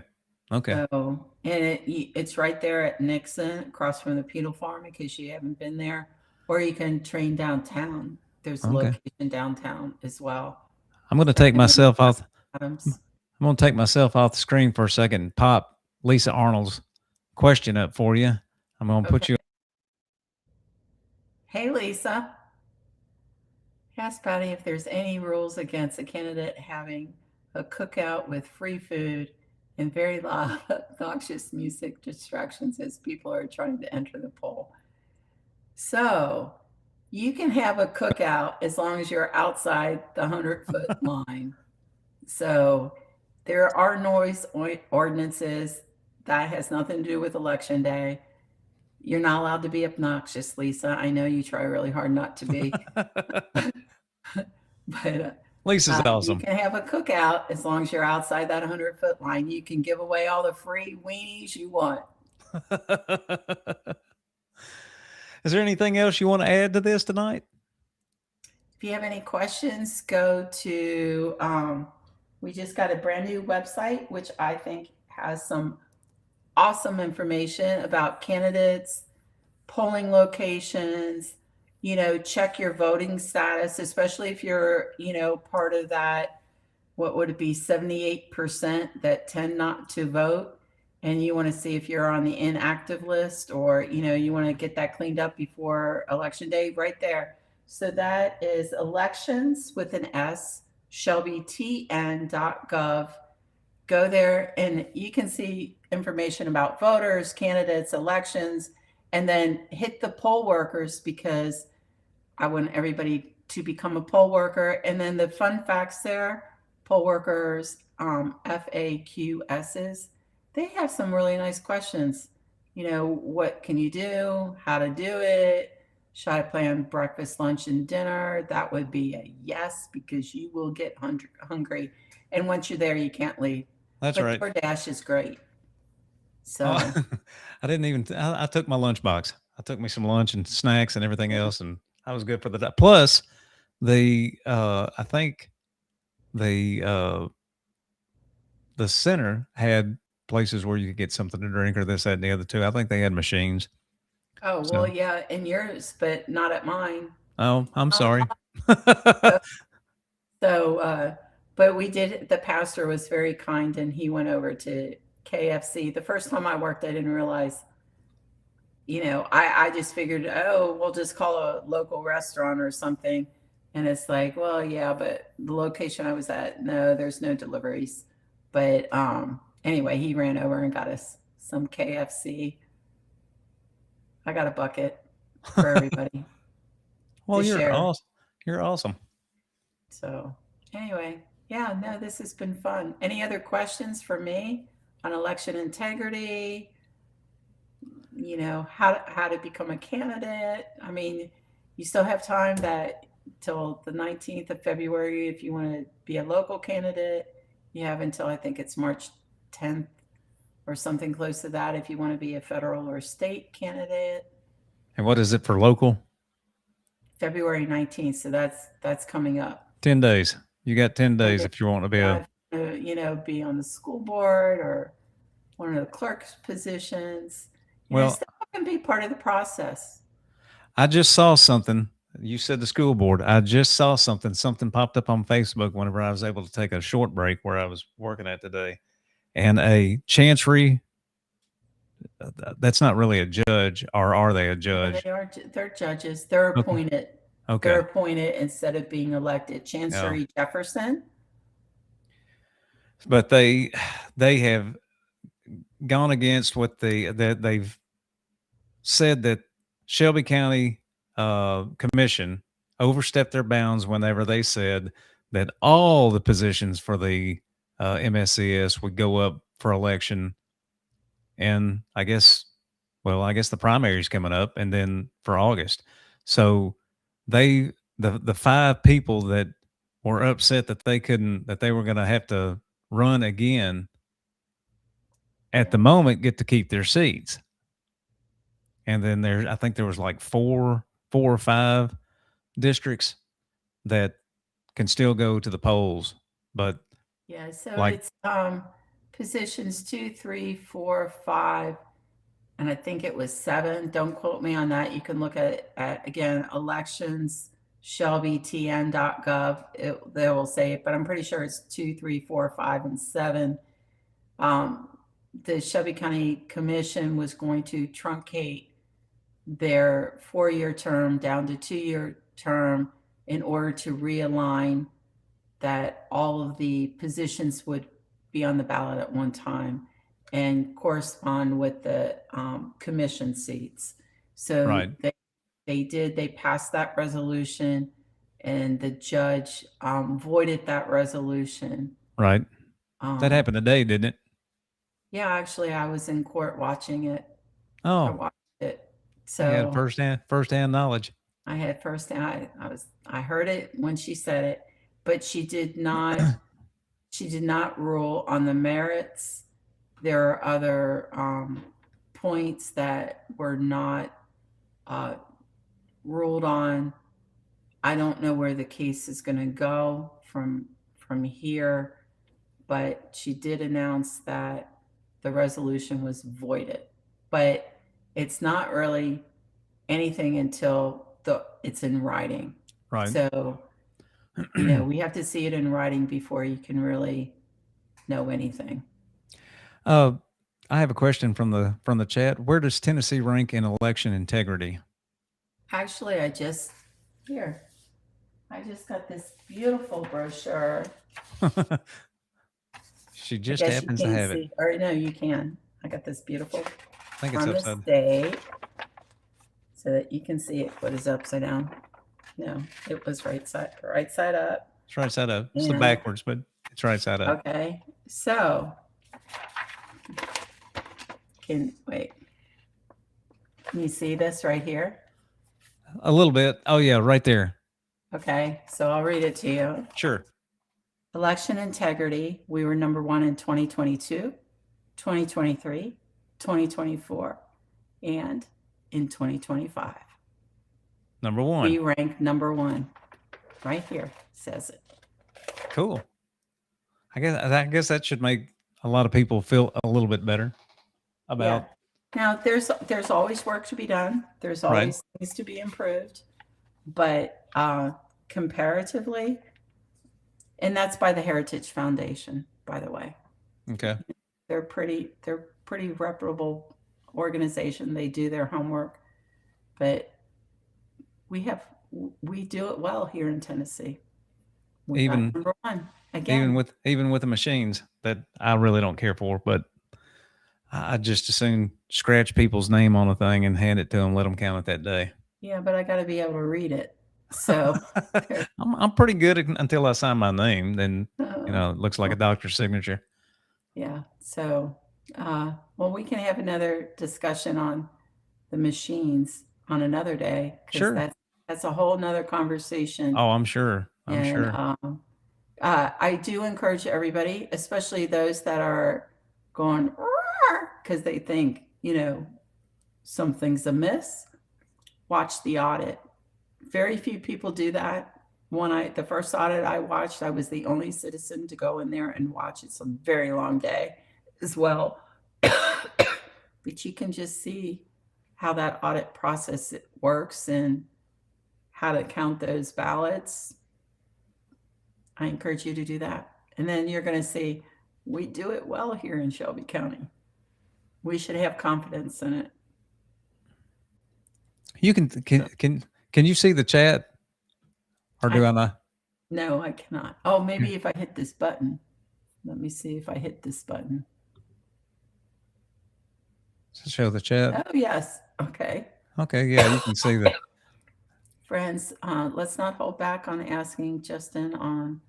Okay. So, and it's right there at Nixon, across from the penal farm, in case you haven't been there. Or you can train downtown. There's a Okay. location downtown as well. I'm going to take myself off. Adams. I'm going to take myself off the screen for a second and pop Lisa Arnold's question up for you. I'm going to put Okay. you. Hey, Lisa. Ask Patty if there's any rules against a candidate having a cookout with free food and very loud, obnoxious music distractions as people are trying to enter the poll. So you can have a cookout as long as you're outside the 100-foot line. So there are noise ordinances. That has nothing to do with election day. You're not allowed to be obnoxious, Lisa. I know you try really hard not to be. But Lisa's you awesome. can have a cookout as long as you're outside that 100-foot line. You can give away all the free weenies you want. Is there anything else you want to add to this tonight? If you have any questions, go to, we just got a brand new website, which I think has some awesome information about candidates, polling locations, check your voting status, especially if you're, part of that, what would it be, 78% that tend not to vote. And you want to see if you're on the inactive list or, you want to get that cleaned up before election day, right there. So that is elections with an S, shelbytn.gov. Go there and you can see information about voters, candidates, elections, and then hit the poll workers, because I want everybody to become a poll worker. And then the fun facts there, poll workers, FAQSs, they have some really nice questions. What can you do? How to do it? Should I plan breakfast, lunch, and dinner? That would be a yes, because you will get hungry. And once you're there, you can't leave. That's but right. DoorDash is great. So I didn't even, I took my lunchbox. I took me some lunch and snacks and everything else, and I was good for the day. Plus, I think the center had places where you could get something to drink or this, that, and the other too. I think they had machines. oh, So- well, yeah, in yours, but not at mine. Oh, I'm sorry. So, but we did, the pastor was very kind and he went over to KFC. The first time I worked, I didn't realize, I just figured, oh, we'll just call a local restaurant or something. And it's like, well, yeah, but the location I was at, no, there's no deliveries. But anyway, he ran over and got us some KFC. I got a bucket for everybody. Well, to you're share. awesome. You're awesome. So anyway, yeah, no, this has been fun. Any other questions for me on election integrity? How to become a candidate? I mean, you still have time till the 19th of February if you want to be a local candidate. You have until I think it's March 10th or something close to that if you want to be a federal or state candidate. And what is it for local? February 19th. So that's coming up. 10 days. You got 10 days if you want to be be on the school board or one of the clerk's positions. Still can be part of the process. I just saw something. You said the school board. I just saw something. Something popped up on Facebook whenever I was able to take a short break where I was working at today. And a chancery, that's not really a judge, or are they a judge? They're judges. They're appointed. Okay. They're appointed instead of being elected. Chancery Jefferson. But they have gone against what they've said that Shelby County Commission overstepped their bounds whenever they said that all the positions for the MSCS would go up for election. And I guess the primary is coming up and then for August. So the 5 people that were upset that they were going to have to run again at the moment get to keep their seats. And then I think there was like 4 or 5 districts that can still go to the polls, but yeah, so it's positions 2, 3, 4, 5, and I think it was 7. Don't quote me on that. You can look at again, elections, shelbytn.gov. They will say it, but I'm pretty sure it's 2, 3, 4, 5, and 7. The Shelby County Commission was going to truncate their 4-year term down to 2-year term in order to realign that all of the positions would be on the ballot at one time and correspond with the commission seats. So Right. they passed that resolution, and the judge voided that resolution. Right. That happened today, didn't it? Yeah, actually, I was in court watching it. I Oh, watched it. you had So firsthand knowledge. I had I heard it when she said it, but she did not rule on the merits. There are other points that were not ruled on. I don't know where the case is going to go from here, but she did announce that the resolution was voided. But it's not really anything until it's in writing. Right. So, we have to see it in writing before you can really know anything. I have a question from the chat. Where does Tennessee rank in election integrity? Actually, I just got this beautiful brochure. She just happens to have it. Or no, you can. I got this beautiful I think it's from the upside. state, so that you can see it. What is upside down? No, it was right side up. It's right side up. It's Yeah. backwards, but it's right side up. Okay, so can you see this right here? A little bit. Oh yeah, right there. Okay, so I'll read it to you. Sure. Election integrity, we were number 1 in 2022, 2023, 2024, and in 2025. Number 1. We ranked number 1. Right here says it. Cool. I guess that should make a lot of people feel a little bit better about. Now there's always work to be done. There's always things to be improved, but comparatively, and that's by the Heritage Foundation, by the way. Okay. They're pretty reputable organization. They do their homework, but we do it well here in Tennessee. We got number 1 again. Even with the machines that I really don't care for, but I just as soon scratch people's name on a thing and hand it to them, let them count it that day. Yeah, but I got to be able to read it. So I'm pretty good until I sign my name. Then it looks like a doctor's signature. Yeah. So, well, we can have another discussion on the machines on another day. Sure. That's a whole nother conversation. Oh, I'm sure. I do encourage everybody, especially those that are going because they think, something's amiss. Watch the audit. Very few people do that. The first audit I watched, I was the only citizen to go in there and watch. It's a very long day as well. But you can just see how that audit process works and how to count those ballots. I encourage you to do that. And then you're going to see we do it well here in Shelby County. We should have confidence in it. You can you see the chat? Or do I not? No, I cannot. Oh, maybe if I hit this button. Let me see if I hit this button. Show the chat. Oh, yes. Okay. Okay, yeah, you can see that. Friends, let's not hold back on asking Justin on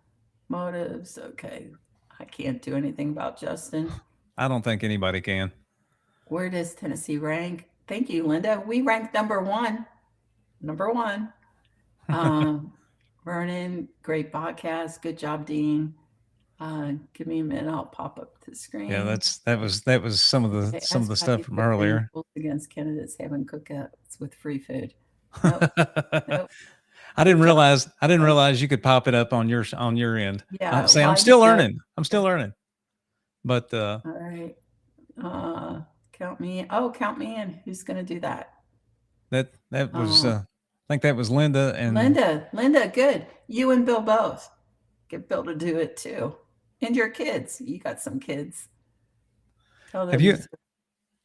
motives. Okay. I can't do anything about Justin. I don't think anybody can. Where does Tennessee rank? Thank you, Linda. We ranked number 1. Number 1. Vernon, great podcast. Good job, Dean. Give me a minute. I'll pop up the screen. Yeah, that was some of the stuff from earlier. Against candidates having cookouts with free food. Nope. Nope. I didn't realize you could pop it up on your end. Yeah. I'm still learning. I'm still learning. But all right. Count me in. Oh, count me in. Who's going to do that? That was I think that was Linda and Linda, good. You and Bill both. Get Bill to do it too. And your kids. You got some kids. Tell them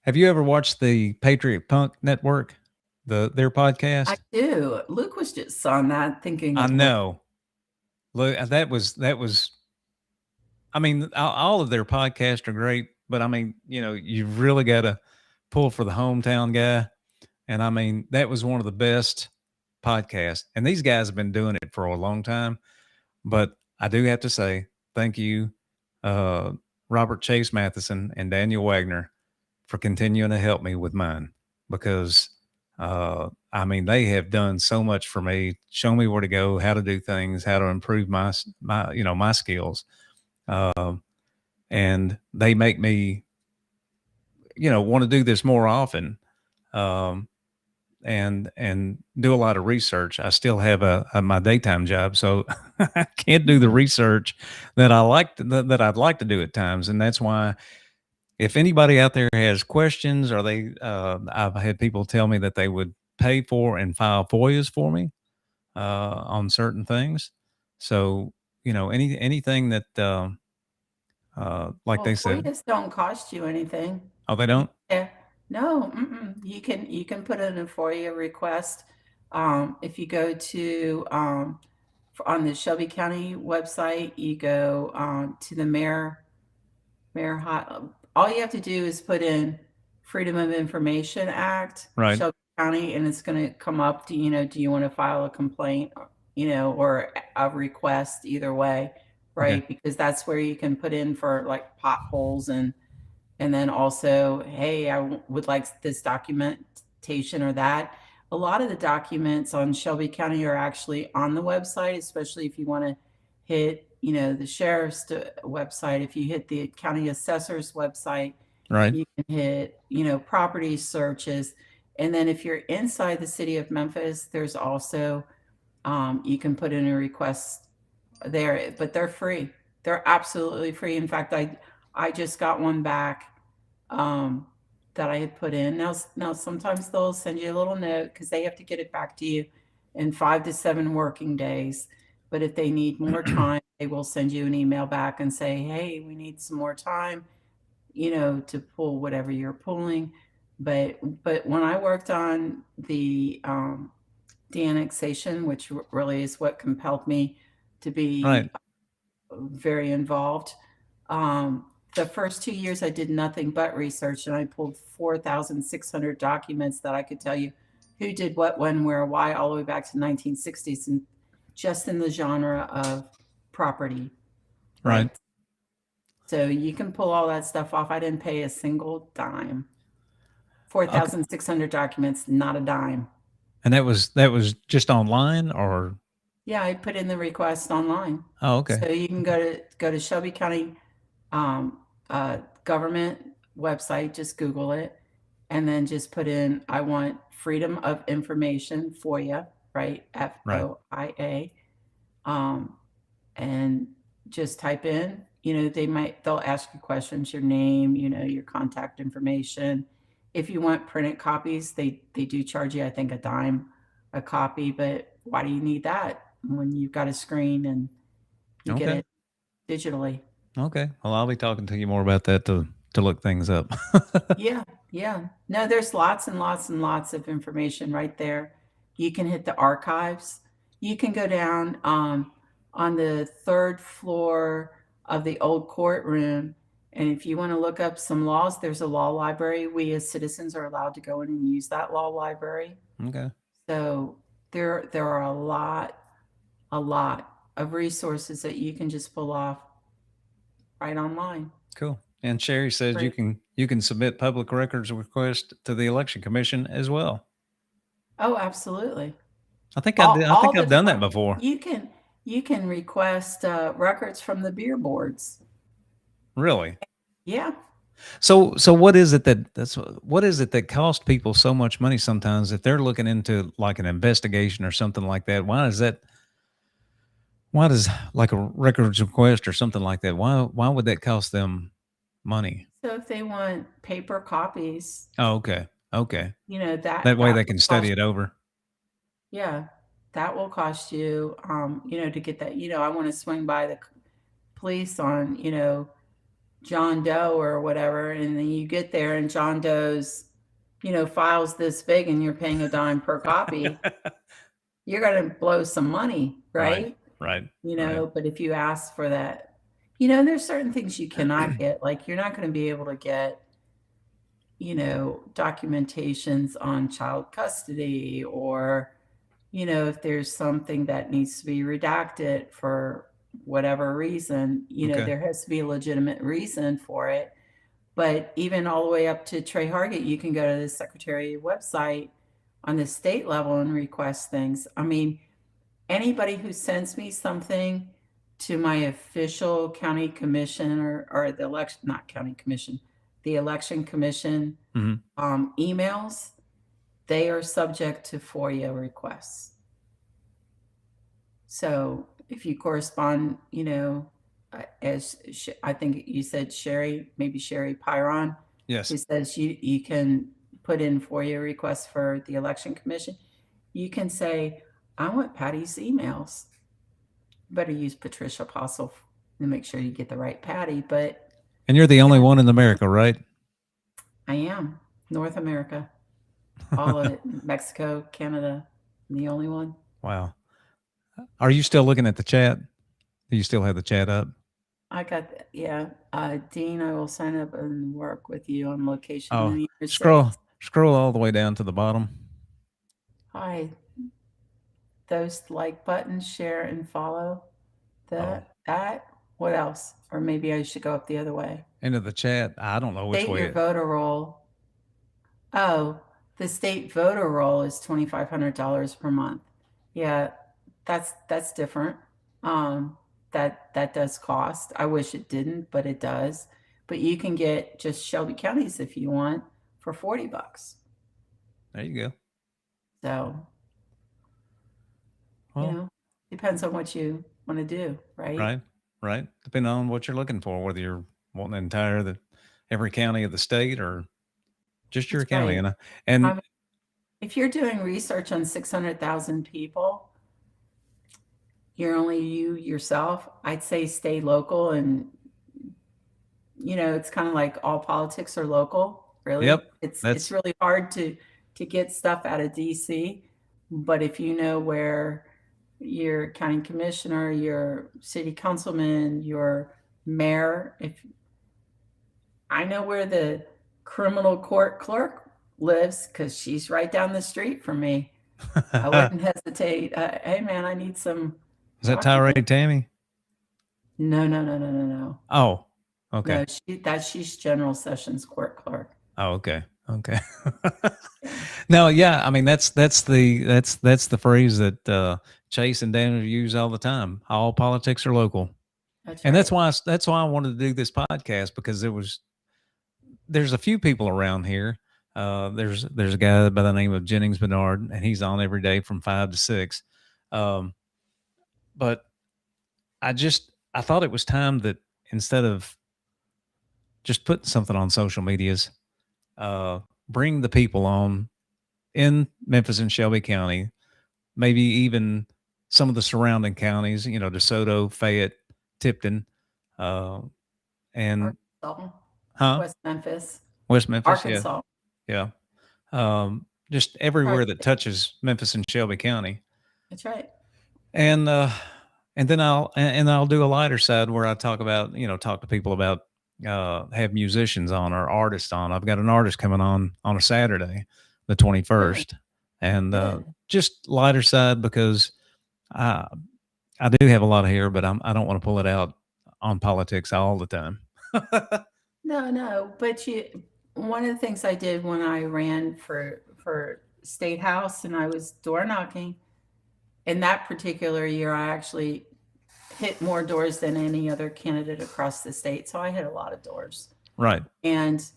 Have you ever watched the Patriot Punk Network? their podcast? I do. Luke was just on that thinking I of know. Look, that was. I mean, all of their podcasts are great, but I mean, you've really got to pull for the hometown guy. And I mean, that was one of the best podcasts. And these guys have been doing it for a long time. But I do have to say, thank you, Robert Chase Matheson and Daniel Wagner, for continuing to help me with mine, because I mean, they have done so much for me, show me where to go, how to do things, how to improve my skills. And they make me, want to do this more often. And do a lot of research. I still have my daytime job, so I can't do the research that that I'd like to do at times. And that's why, if anybody out there has questions, or I've had people tell me that they would pay for and file FOIAs for me on certain things. So, anything that, like well, they said, FOIAs don't cost you anything. oh, they don't? Yeah. No, you can put in a FOIA request. If you go to on the Shelby County website, you go to the mayor hot. All you have to do is put in Freedom of Information Act, Right. Shelby County, and it's going to come up. Do you want to file a complaint, or a request? Either way, right? Okay. Because that's where you can put in for like potholes and then also, hey, I would like this documentation or that. A lot of the documents on Shelby County are actually on the website, especially if you want to hit, the sheriff's website. If you hit the county assessor's website, Right. you can hit, property searches. And then if you're inside the city of Memphis, there's also, you can put in a request there, but they're free. They're absolutely free. In fact, I just got one back that I had put in. Now sometimes they'll send you a little note because they have to get it back to you in 5 to 7 working days. But if they need more time, they will send you an email back and say, hey, we need some more time, to pull whatever you're pulling. But when I worked on the annexation, which really is what compelled me to be Right. very involved, the first 2 years I did nothing but research, and I pulled 4,600 documents that I could tell you who did what, when, where, why, all the way back to 1960s, and just in the genre of property. Right. So you can pull all that stuff off. I didn't pay a single dime. 4,600 documents, not a dime. And that was just online, or? Yeah, I put in the request online. Oh, okay. So you can go to Shelby County government website, just Google it, and then just put in, I want Freedom of Information, FOIA, right? FOIA. And just type in, they'll ask you questions, your name, your contact information. If you want printed copies, they do charge you, I think, a dime a copy, but why do you need that when you've got a screen and you get it digitally? Okay. Well, I'll be talking to you more about that to look things up. Yeah. No, there's lots and lots and lots of information right there. You can hit the archives. You can go down on the 3rd floor of the old courtroom. And if you want to look up some laws, there's a law library. We as citizens are allowed to go in and use that law library. Okay. So there are a lot of resources that you can just pull off right online. Cool. And Sherry says you can submit public records request to the Election Commission as well. Oh, absolutely. I think I've done that before. You can request records from the beer boards. Really? Yeah. So what is it that costs people so much money sometimes if they're looking into like an investigation or something like that? Why does like a records request or something like that? Why would that cost them money? So if they want paper copies. Oh, okay. That way they can study it over. Yeah. That will cost you, to get that, I want to swing by the police on, John Doe or whatever. And then you get there and John Doe's files this big and you're paying a dime per copy, you're going to blow some money, right? Right. But if you ask for that, there's certain things you cannot get. Like you're not going to be able to get, documentations on child custody, or, if there's something that needs to be redacted for whatever reason, Okay. there has to be a legitimate reason for it. But even all the way up to Trey Hargett, you can go to the Secretary website on the state level and request things. I mean, anybody who sends me something to my official county commission or the election, not county commission, the election commission emails, they are subject to FOIA requests. So if you correspond, as I think you said, Sherry Pyron, Yes. who says you can put in FOIA requests for the election commission, you can say, I want Patty's emails. Better use Patricia Possel to make sure you get the right Patty. And you're the only one in America, right? I am. North America. All of it. Mexico, Canada. I'm the only one. Wow. Are you still looking at the chat? Do you still have the chat up? I got that. Yeah. Dean, I will sign up and work with you on location. Oh, in the United scroll all the way down to the bottom. Hi. Those like buttons, share and follow. That. What else? Or maybe I should go up the other way. Into the chat. I don't know which State way. your voter roll. Oh, the state voter roll is $2,500 per month. Yeah, that's different. That does cost. I wish it didn't, but it does. But you can get just Shelby counties if you want for $40. There you go. So, Well, depends on what you want to do, right? Right. Depending on what you're looking for, whether you're wanting every county of the state or just your That's county. right. And if you're doing research on 600,000 people, you're only you yourself, I'd say stay local. And, it's kind of like all politics are local, really. Yep, It's really hard to get stuff out of DC. But if you know where your county commissioner, your city councilman, your mayor, if I know where the criminal court clerk lives, because she's right down the street from me, I wouldn't hesitate. Hey, man, I need some. Is that Tirade Tammy? No. Oh, okay. No, she's General Sessions Court clerk. Oh, okay. No, yeah. I mean, that's the phrase that Chase and Daniel use all the time. All politics are local. That's And right. that's why I wanted to do this podcast, because there's a few people around here. There's a guy by the name of Jennings Bernard, and he's on every day from 5 to 6. But I thought it was time that instead of just putting something on social medias, bring the people on in Memphis and Shelby County, maybe even some of the surrounding counties, DeSoto, Fayette, Tipton, and West Memphis, West Memphis, Arkansas. yeah. Just everywhere that touches Memphis and Shelby County. That's right. And then I'll do a lighter side where I talk to people about have musicians on or artists on. I've got an artist coming on a Saturday, the 21st, and just lighter side, because I do have a lot of hair, but I don't want to pull it out on politics all the time. No, but one of the things I did when I ran for State House and I was door knocking, in that particular year, I actually hit more doors than any other candidate across the state. So I hit a lot of doors. Right. And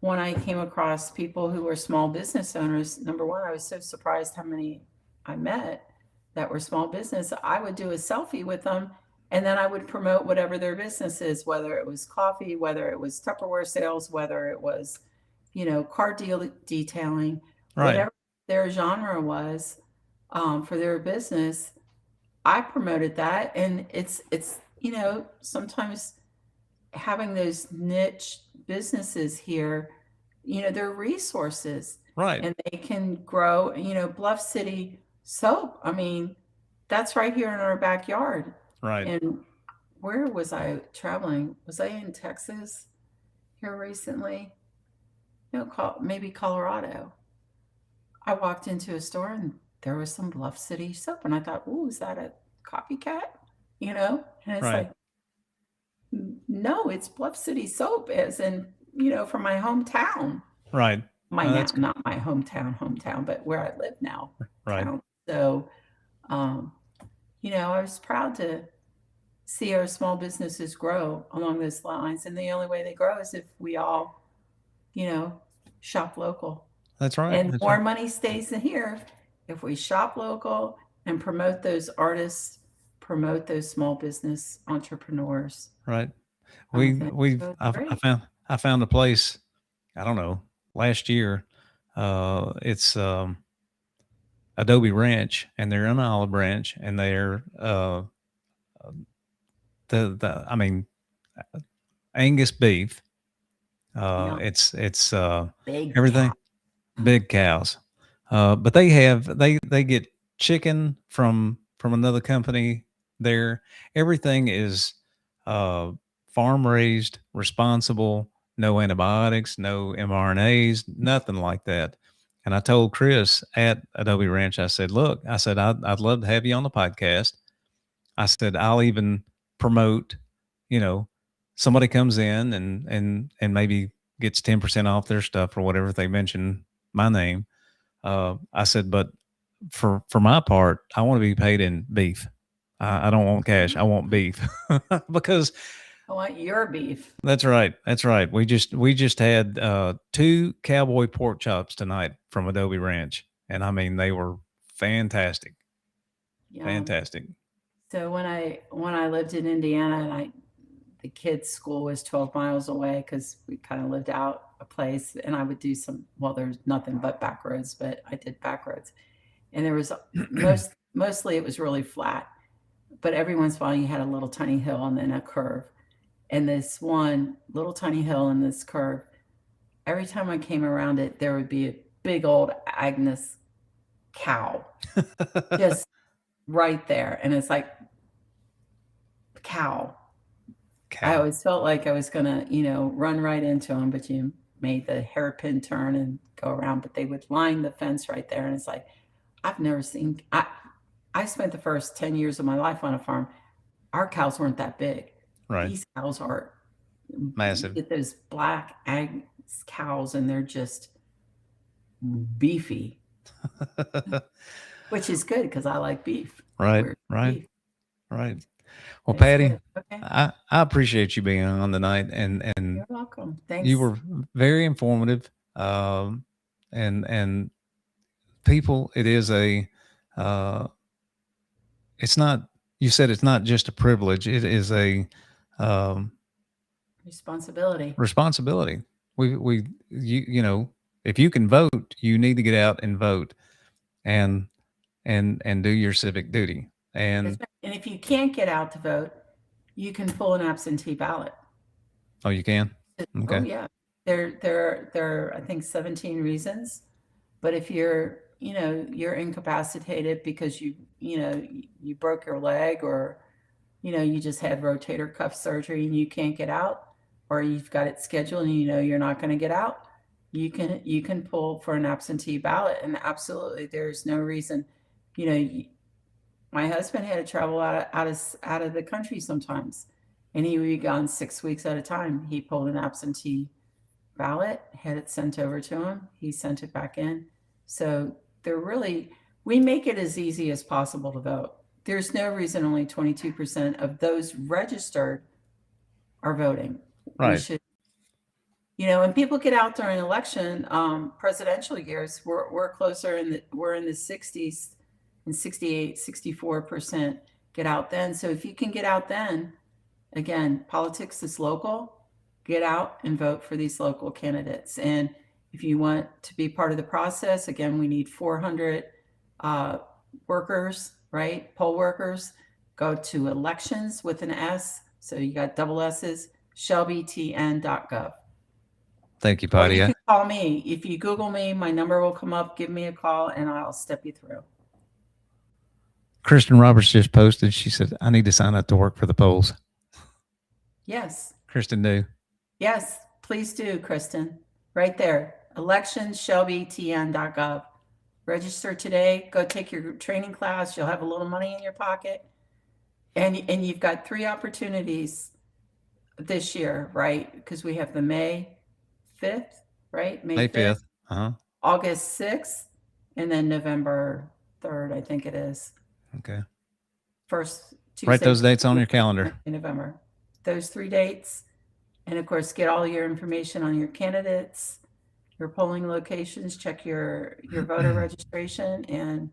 when I came across people who were small business owners, number one, I was so surprised how many I met that were small business. I would do a selfie with them, and then I would promote whatever their business is, whether it was coffee, whether it was Tupperware sales, whether it was, car detailing, Right. whatever their genre was for their business. I promoted that, and it's sometimes having those niche businesses here their resources, Right. and they can grow. Bluff City soap. I mean, that's right here in our backyard. Right. And where was I traveling? Was I in Texas here recently? No, maybe Colorado. I walked into a store and there was some Bluff City soap, and I thought, "Ooh, is that a copycat?" And it's Right. like, no, it's Bluff City soap, as in from my hometown. Right. My No, now, that's not my hometown, but where I live now. right. Town. So, um, I was proud to see our small businesses grow along those lines, and the only way they grow is if we all, shop local. That's right. And That's more right. money stays in here if we shop local and promote those artists, promote those small business entrepreneurs. Right. I think it's great. I found a place, I don't know, last year. It's Adobe Ranch, and they're in Olive Branch, and they're I mean, Angus beef. Yeah, It's big everything, cat. big cows. But they get chicken from another company there. Everything is farm raised, responsible, no antibiotics, no mRNAs, nothing like that. And I told Chris at Adobe Ranch, I said, look, I said, I'd love to have you on the podcast. I said, I'll even promote, you know, somebody comes in and maybe gets 10% off their stuff or whatever if they mention my name. I said, but for my part, I want to be paid in beef. I don't want cash. I want beef because I want your beef. that's right. That's right. We just had 2 cowboy pork chops tonight from Adobe Ranch, and I mean they were fantastic, Yeah. fantastic. So when I lived in Indiana, and the kids' school was 12 miles away because we kind of lived out a place, and I would do there's nothing but back roads, but I did back roads, and there was mostly it was really flat, but every once in a while you had a little tiny hill and then a curve, and this one little tiny hill and this curve. Every time I came around it, there would be a big old Agnes cow just right there, and it's like cow. I Cow. always felt like I was gonna, run right into them, but you made the hairpin turn and go around. But they would line the fence right there, and it's like I've never seen. I spent the first 10 years of my life on a farm. Our cows weren't that big. Right. These cows are Massive. You get those black Agnes cows, and they're just beefy, which is good because I like beef. Right. Where's Right. beef? Right. Well, It's Patty, good. Okay. I appreciate you being on tonight, and You're welcome. Thanks. you were very informative. And people, it is it's not. You said it's not just a privilege; it is a responsibility. responsibility. You know, if you can vote, you need to get out and vote, and do your civic duty. And That's right. And if you can't get out to vote, you can pull an absentee ballot. oh, you can. Oh Okay. yeah, there are I think 17 reasons, but if you're you're incapacitated because you broke your leg, or you just had rotator cuff surgery and you can't get out, or you've got it scheduled and you're not going to get out, you can pull for an absentee ballot. And absolutely, there's no reason. My husband had to travel out of the country sometimes, and he would be gone 6 weeks at a time. He pulled an absentee ballot, had it sent over to him. He sent it back in. So we make it as easy as possible to vote. There's no reason only 22% of those registered are voting. Right. We should, when people get out during election, presidential years, we're closer we're in the 60s, and 68, 64% get out then. So if you can get out then, again, politics is local. Get out and vote for these local candidates. And if you want to be part of the process, again, we need 400 workers, right? Poll workers. Go to elections with an S. So you got double S's, shelbytn.gov. Thank you, Or Patty. you can call me. If you Google me, my number will come up. Give me a call, and I'll step you through. Kristen Roberts just posted. She said, I need to sign up to work for the polls. Yes. Kristen knew. Yes, please do, Kristen. Right there. electionsshelbytn.gov. Register today. Go take your training class. You'll have a little money in your pocket. And you've got 3 opportunities this year, right? Because we have the May 5th, right? May 5th. Uh-huh. August 6th, and then November 3rd, I think it is. Okay. First Tuesday. Write those dates on your calendar. In November. Those 3 dates. And of course, get all your information on your candidates, your polling locations, check your voter registration, and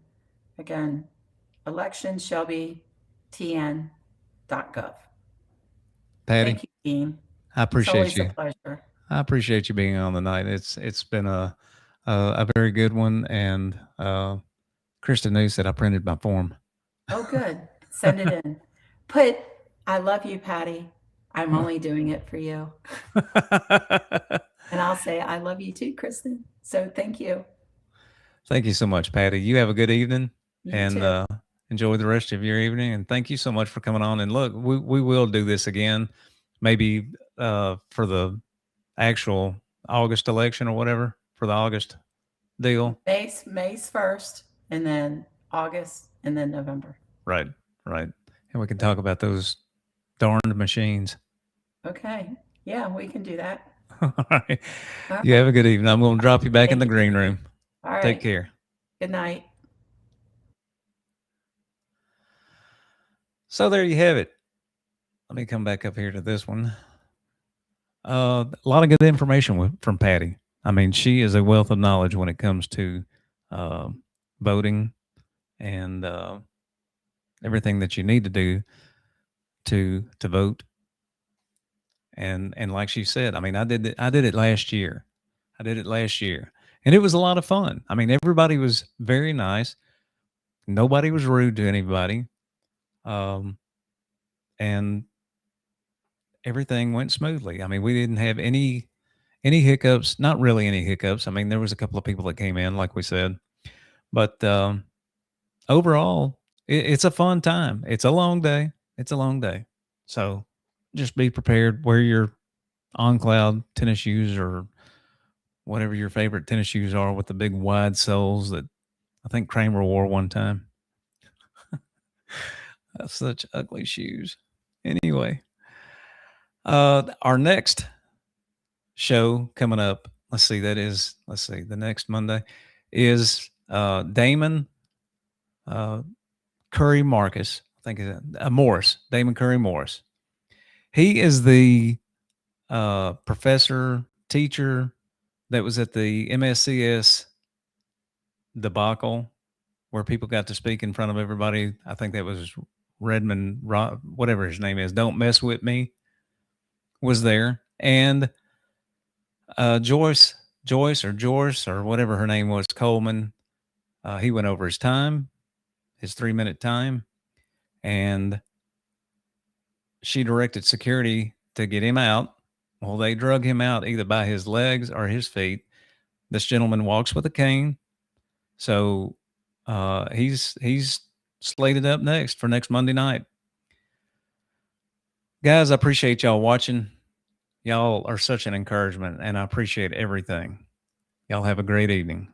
again, electionsshelbytn.gov. Patty, Thank you, Dean. I appreciate you. It's always a pleasure. I appreciate you being on tonight. It's been a very good one, and Kristen knew said I printed my form. Oh, good. Send it in. Put, I love you, Patty. I'm only doing it for you. And I'll say, I love you too, Kristen. So thank you. Thank you so much, Patty. You have a good evening, You and too. enjoy the rest of your evening. And thank you so much for coming on. And look, we will do this again, maybe for the actual August election or whatever, for the August deal. May's 1st, and then August, and then November. Right. And we can talk about those darned machines. Okay. Yeah, we can do that. All right. All You have a good evening. I'm going to drop you back in the green room. All right. Take care. Good night. So there you have it. Let me come back up here to this one. A lot of good information from Patty. I mean, she is a wealth of knowledge when it comes to voting and everything that you need to do to vote. And like she said, I mean, I did it last year. And it was a lot of fun. I mean, everybody was very nice. Nobody was rude to anybody. And everything went smoothly. I mean, we didn't have any hiccups, not really any hiccups. I mean, there was a couple of people that came in, like we said, but overall, it's a fun time. It's a long day. So just be prepared. Wear your On Cloud tennis shoes or whatever your favorite tennis shoes are with the big wide soles that I think Kramer wore one time. That's such ugly shoes. Anyway, our next show coming up, the next Monday is Damon Curry Marcus. I think it's Morris, Damon Curry Morris. He is the teacher that was at the MSCS debacle where people got to speak in front of everybody. I think that was Redmond, whatever his name is. Don't Mess With Me was there. And Joyce or whatever her name was, Coleman, he went over his 3-minute time, and she directed security to get him out. Well, they drug him out either by his legs or his feet. This gentleman walks with a cane. So he's slated up next for next Monday night. Guys, I appreciate y'all watching. Y'all are such an encouragement, and I appreciate everything. Y'all have a great evening.